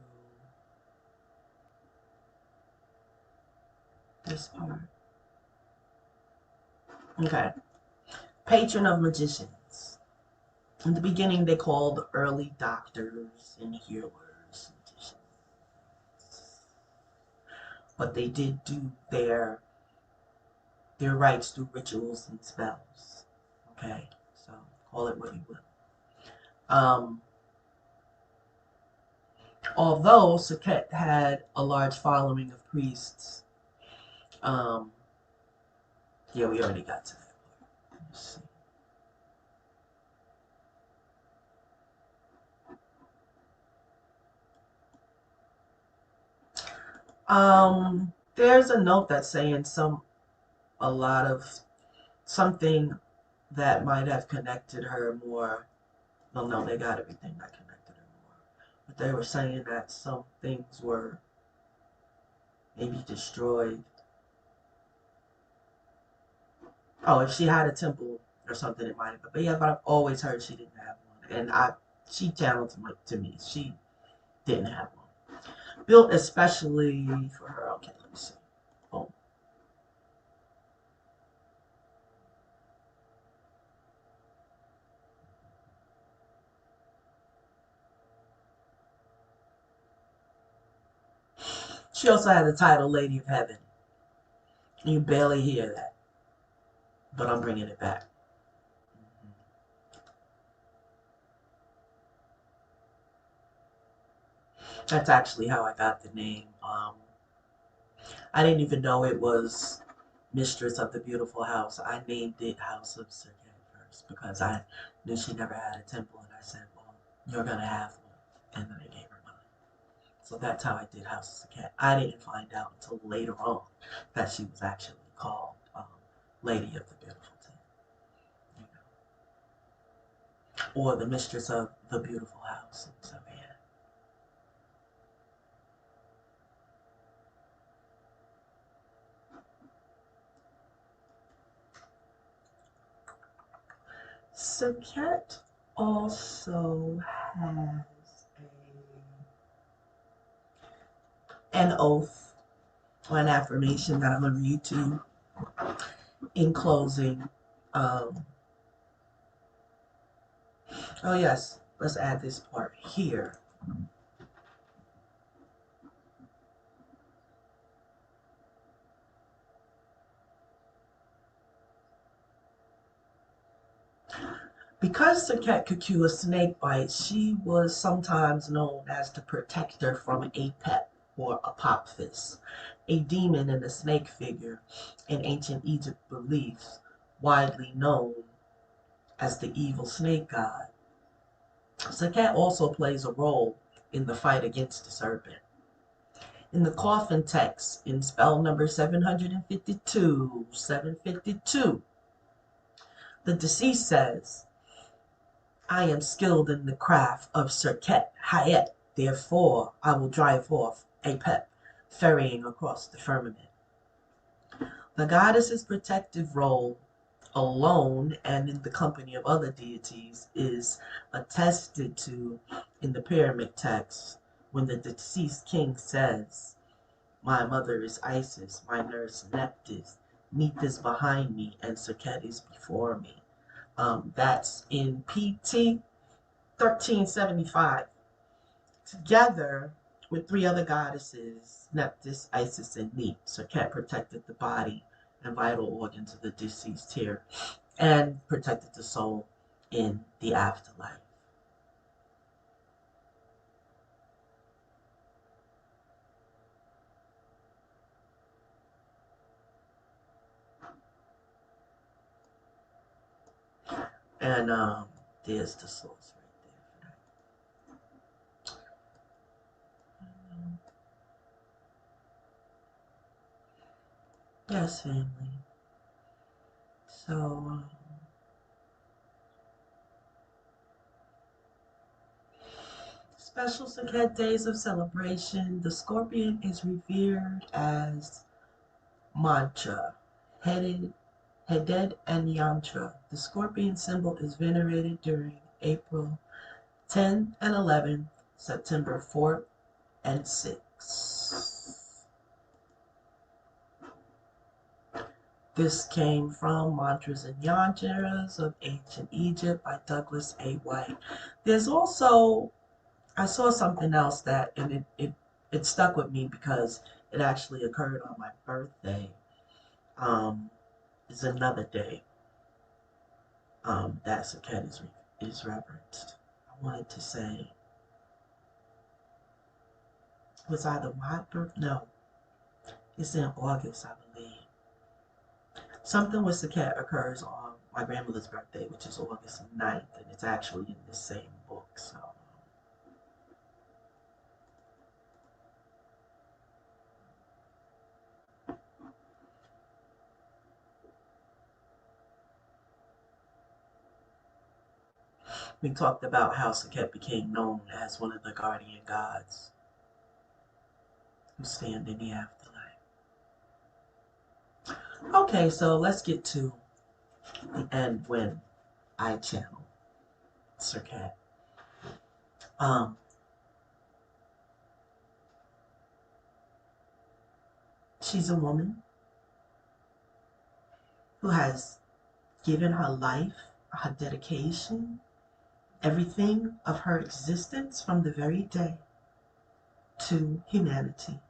Speaker 1: this part. Okay. Patron of magicians. In the beginning, they called early doctors and healers magicians. But they did do their rites through rituals and spells. Okay, so call it what you will. Although Serket had a large following of priests, um, yeah, we already got to that part. Let's see. There's a note that's saying a lot of something that might have connected her more. Well, no, they got everything that connected her more. But they were saying that some things were maybe destroyed. Oh, if she had a temple or something, it might have been. But yeah, but I've always heard she didn't have one. And she channeled to me. She didn't have one. Built especially for her. Okay, let me see. Oh. She also had the title Lady of Heaven. You barely hear that, but I'm bringing it back. That's actually how I got the name. I didn't even know it was Mistress of the Beautiful House. I named it House of Serket first because I knew she never had a temple, and I said, "Well, you're gonna have one," and then I gave her mine. So that's how I did House of Serket. I didn't find out until later on that she was actually called Lady of the Beautiful Ten, you know, or the Mistress of the Beautiful House. And so yeah. Serket also has an oath or an affirmation that I'm going to read to you in closing. Um, oh, yes, let's add this part here. Because Serket could cure snake bites, she was sometimes known as the protector from Apep or Apophis, a demon and a snake figure in ancient Egypt beliefs, widely known as the evil snake god. Serket also plays a role in the fight against the serpent. In the coffin text, in spell number 752, the deceased says, "I am skilled in the craft of Serket Hayet, therefore I will drive off Apep, ferrying across the firmament." The goddess's protective role, alone and in the company of other deities, is attested to in the pyramid text when the deceased king says, "My mother is Isis, my nurse Nephthys, Neith is behind me, and Serket is before me." That's in PT 1375. Together with three other goddesses, Nephthys, Isis, and Neith, Serket protected the body and vital organs of the deceased here and protected the soul in the afterlife. And there's the source right there for that. Yes, family. So, special Serket days of celebration. The scorpion is revered as mantra, headed, headed and yantra. The scorpion symbol is venerated during April 10th and 11th, September 4th and 6th. This came from Mantras and Yantras of Ancient Egypt by Douglas A. White. There's also, I saw something else that, and it stuck with me because it actually occurred on my birthday. Is another day that Serket is reverenced. I wanted to say it was either my birthday, no, it's in August, I believe. Something with Serket occurs on my grandmother's birthday, which is August 9th, and it's actually in the same book. So we talked about how Serket became known as one of the guardian gods who stand in the afterlife. Okay, so let's get to the end when I channel Serket. She's a woman who has given her life, her dedication, everything of her existence from the very day to humanity.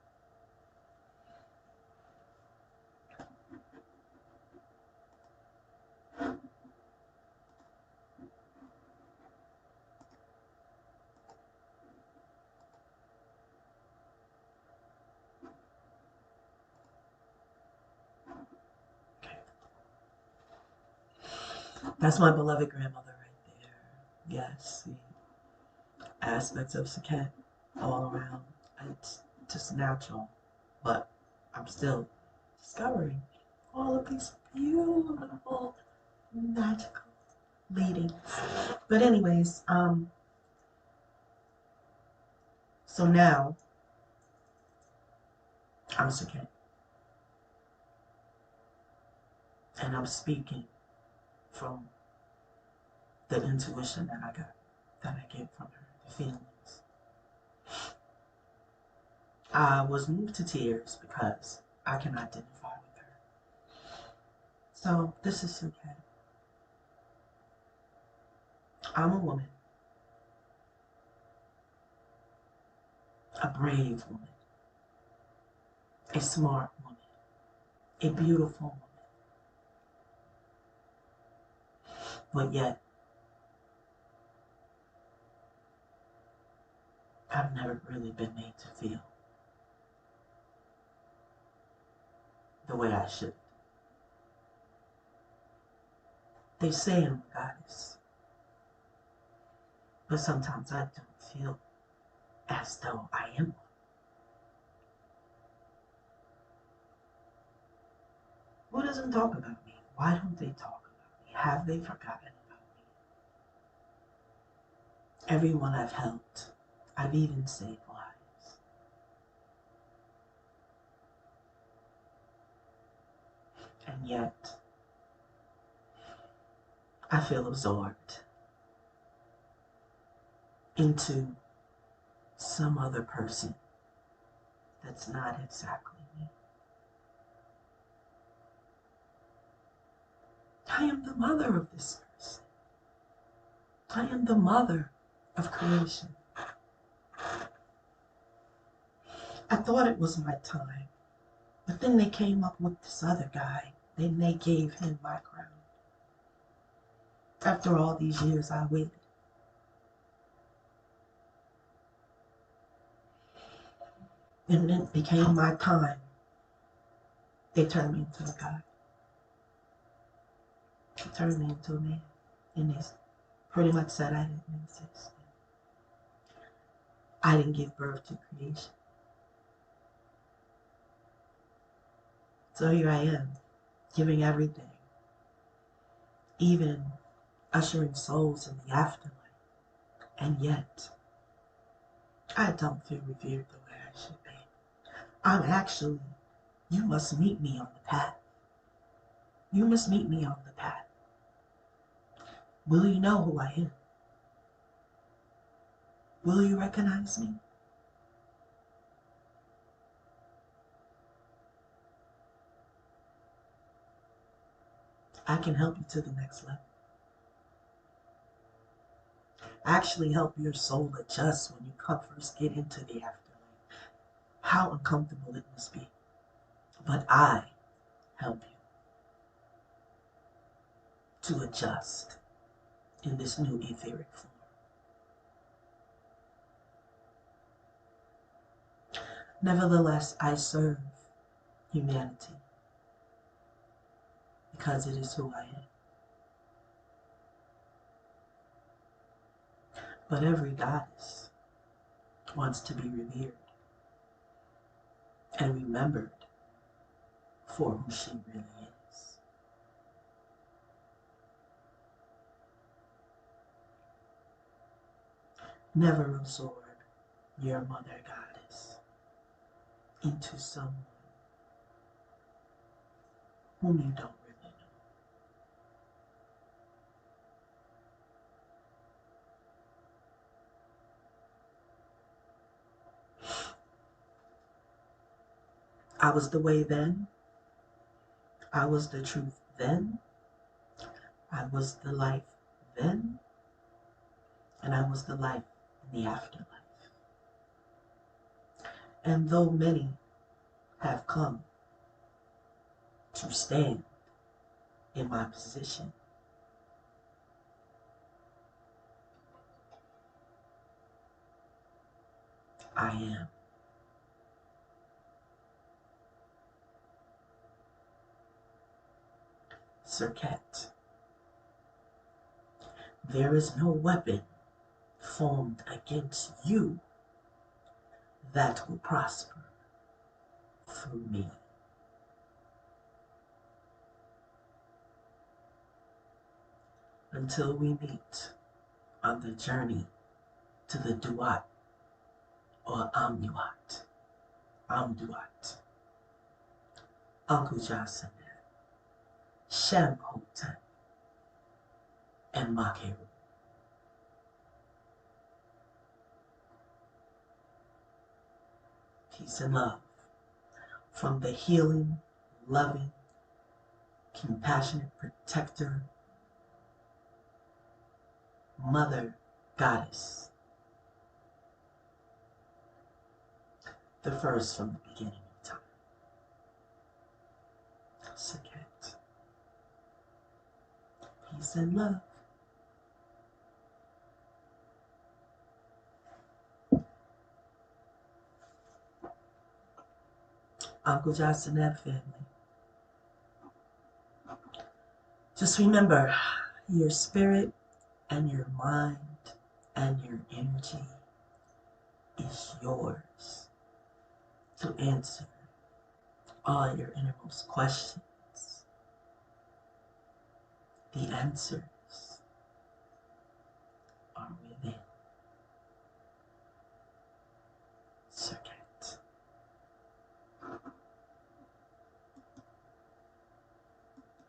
Speaker 1: That's my beloved grandmother right there. Yes, the aspects of Serket all around. It's just natural, but I'm still discovering all of these beautiful, magical leadings. But anyways, so now I'm Serket, and I'm speaking from the intuition that I got, that I get from her, the feelings. I was moved to tears because I can identify with her. So this is Serket. I'm a woman, a brave woman, a smart woman, a beautiful woman, but yet I've never really been made to feel the way I should. They say I'm a goddess, but sometimes I don't feel as though I am one. Who doesn't talk about me? Why don't they talk about me? Have they forgotten about me? Everyone I've helped, I've even saved lives. And yet, I feel absorbed into some other person that's not exactly me. I am the mother of this person. I am the mother of creation. I thought it was my time, but then they came up with this other guy. Then they gave him my crown. After all these years, I waited. And then it became my time. They turned me into a guy. They turned me into a man. And they pretty much said I didn't exist. I didn't give birth to creation. So here I am, giving everything, even ushering souls in the afterlife. And yet, I don't feel revered the way I should be. I'm actually, you must meet me on the path. You must meet me on the path. Will you know who I am? Will you recognize me? I can help you to the next level. Actually help your soul adjust when you first get into the afterlife. How uncomfortable it must be. But I help you to adjust in this new etheric form. Nevertheless, I serve humanity because it is who I am. But every goddess wants to be revered and remembered for who she really is. Never absorb your mother goddess into someone whom you don't really know. I was the way then. I was the truth then. I was the life then. And I was the life in the afterlife. And though many have come to stand in my position, I am. Serket. There is no weapon formed against you that will prosper through me. Until we meet on the journey to the Duat or Amduat, Uncle Johnson, Shem Hotep, and Makeru. Peace and love from the healing, loving, compassionate protector, Mother Goddess, the first from the beginning of time. Serket. Peace and love. Uncle Johnson and family. Just remember, your spirit and your mind and your energy is yours to answer all your innermost questions. The answer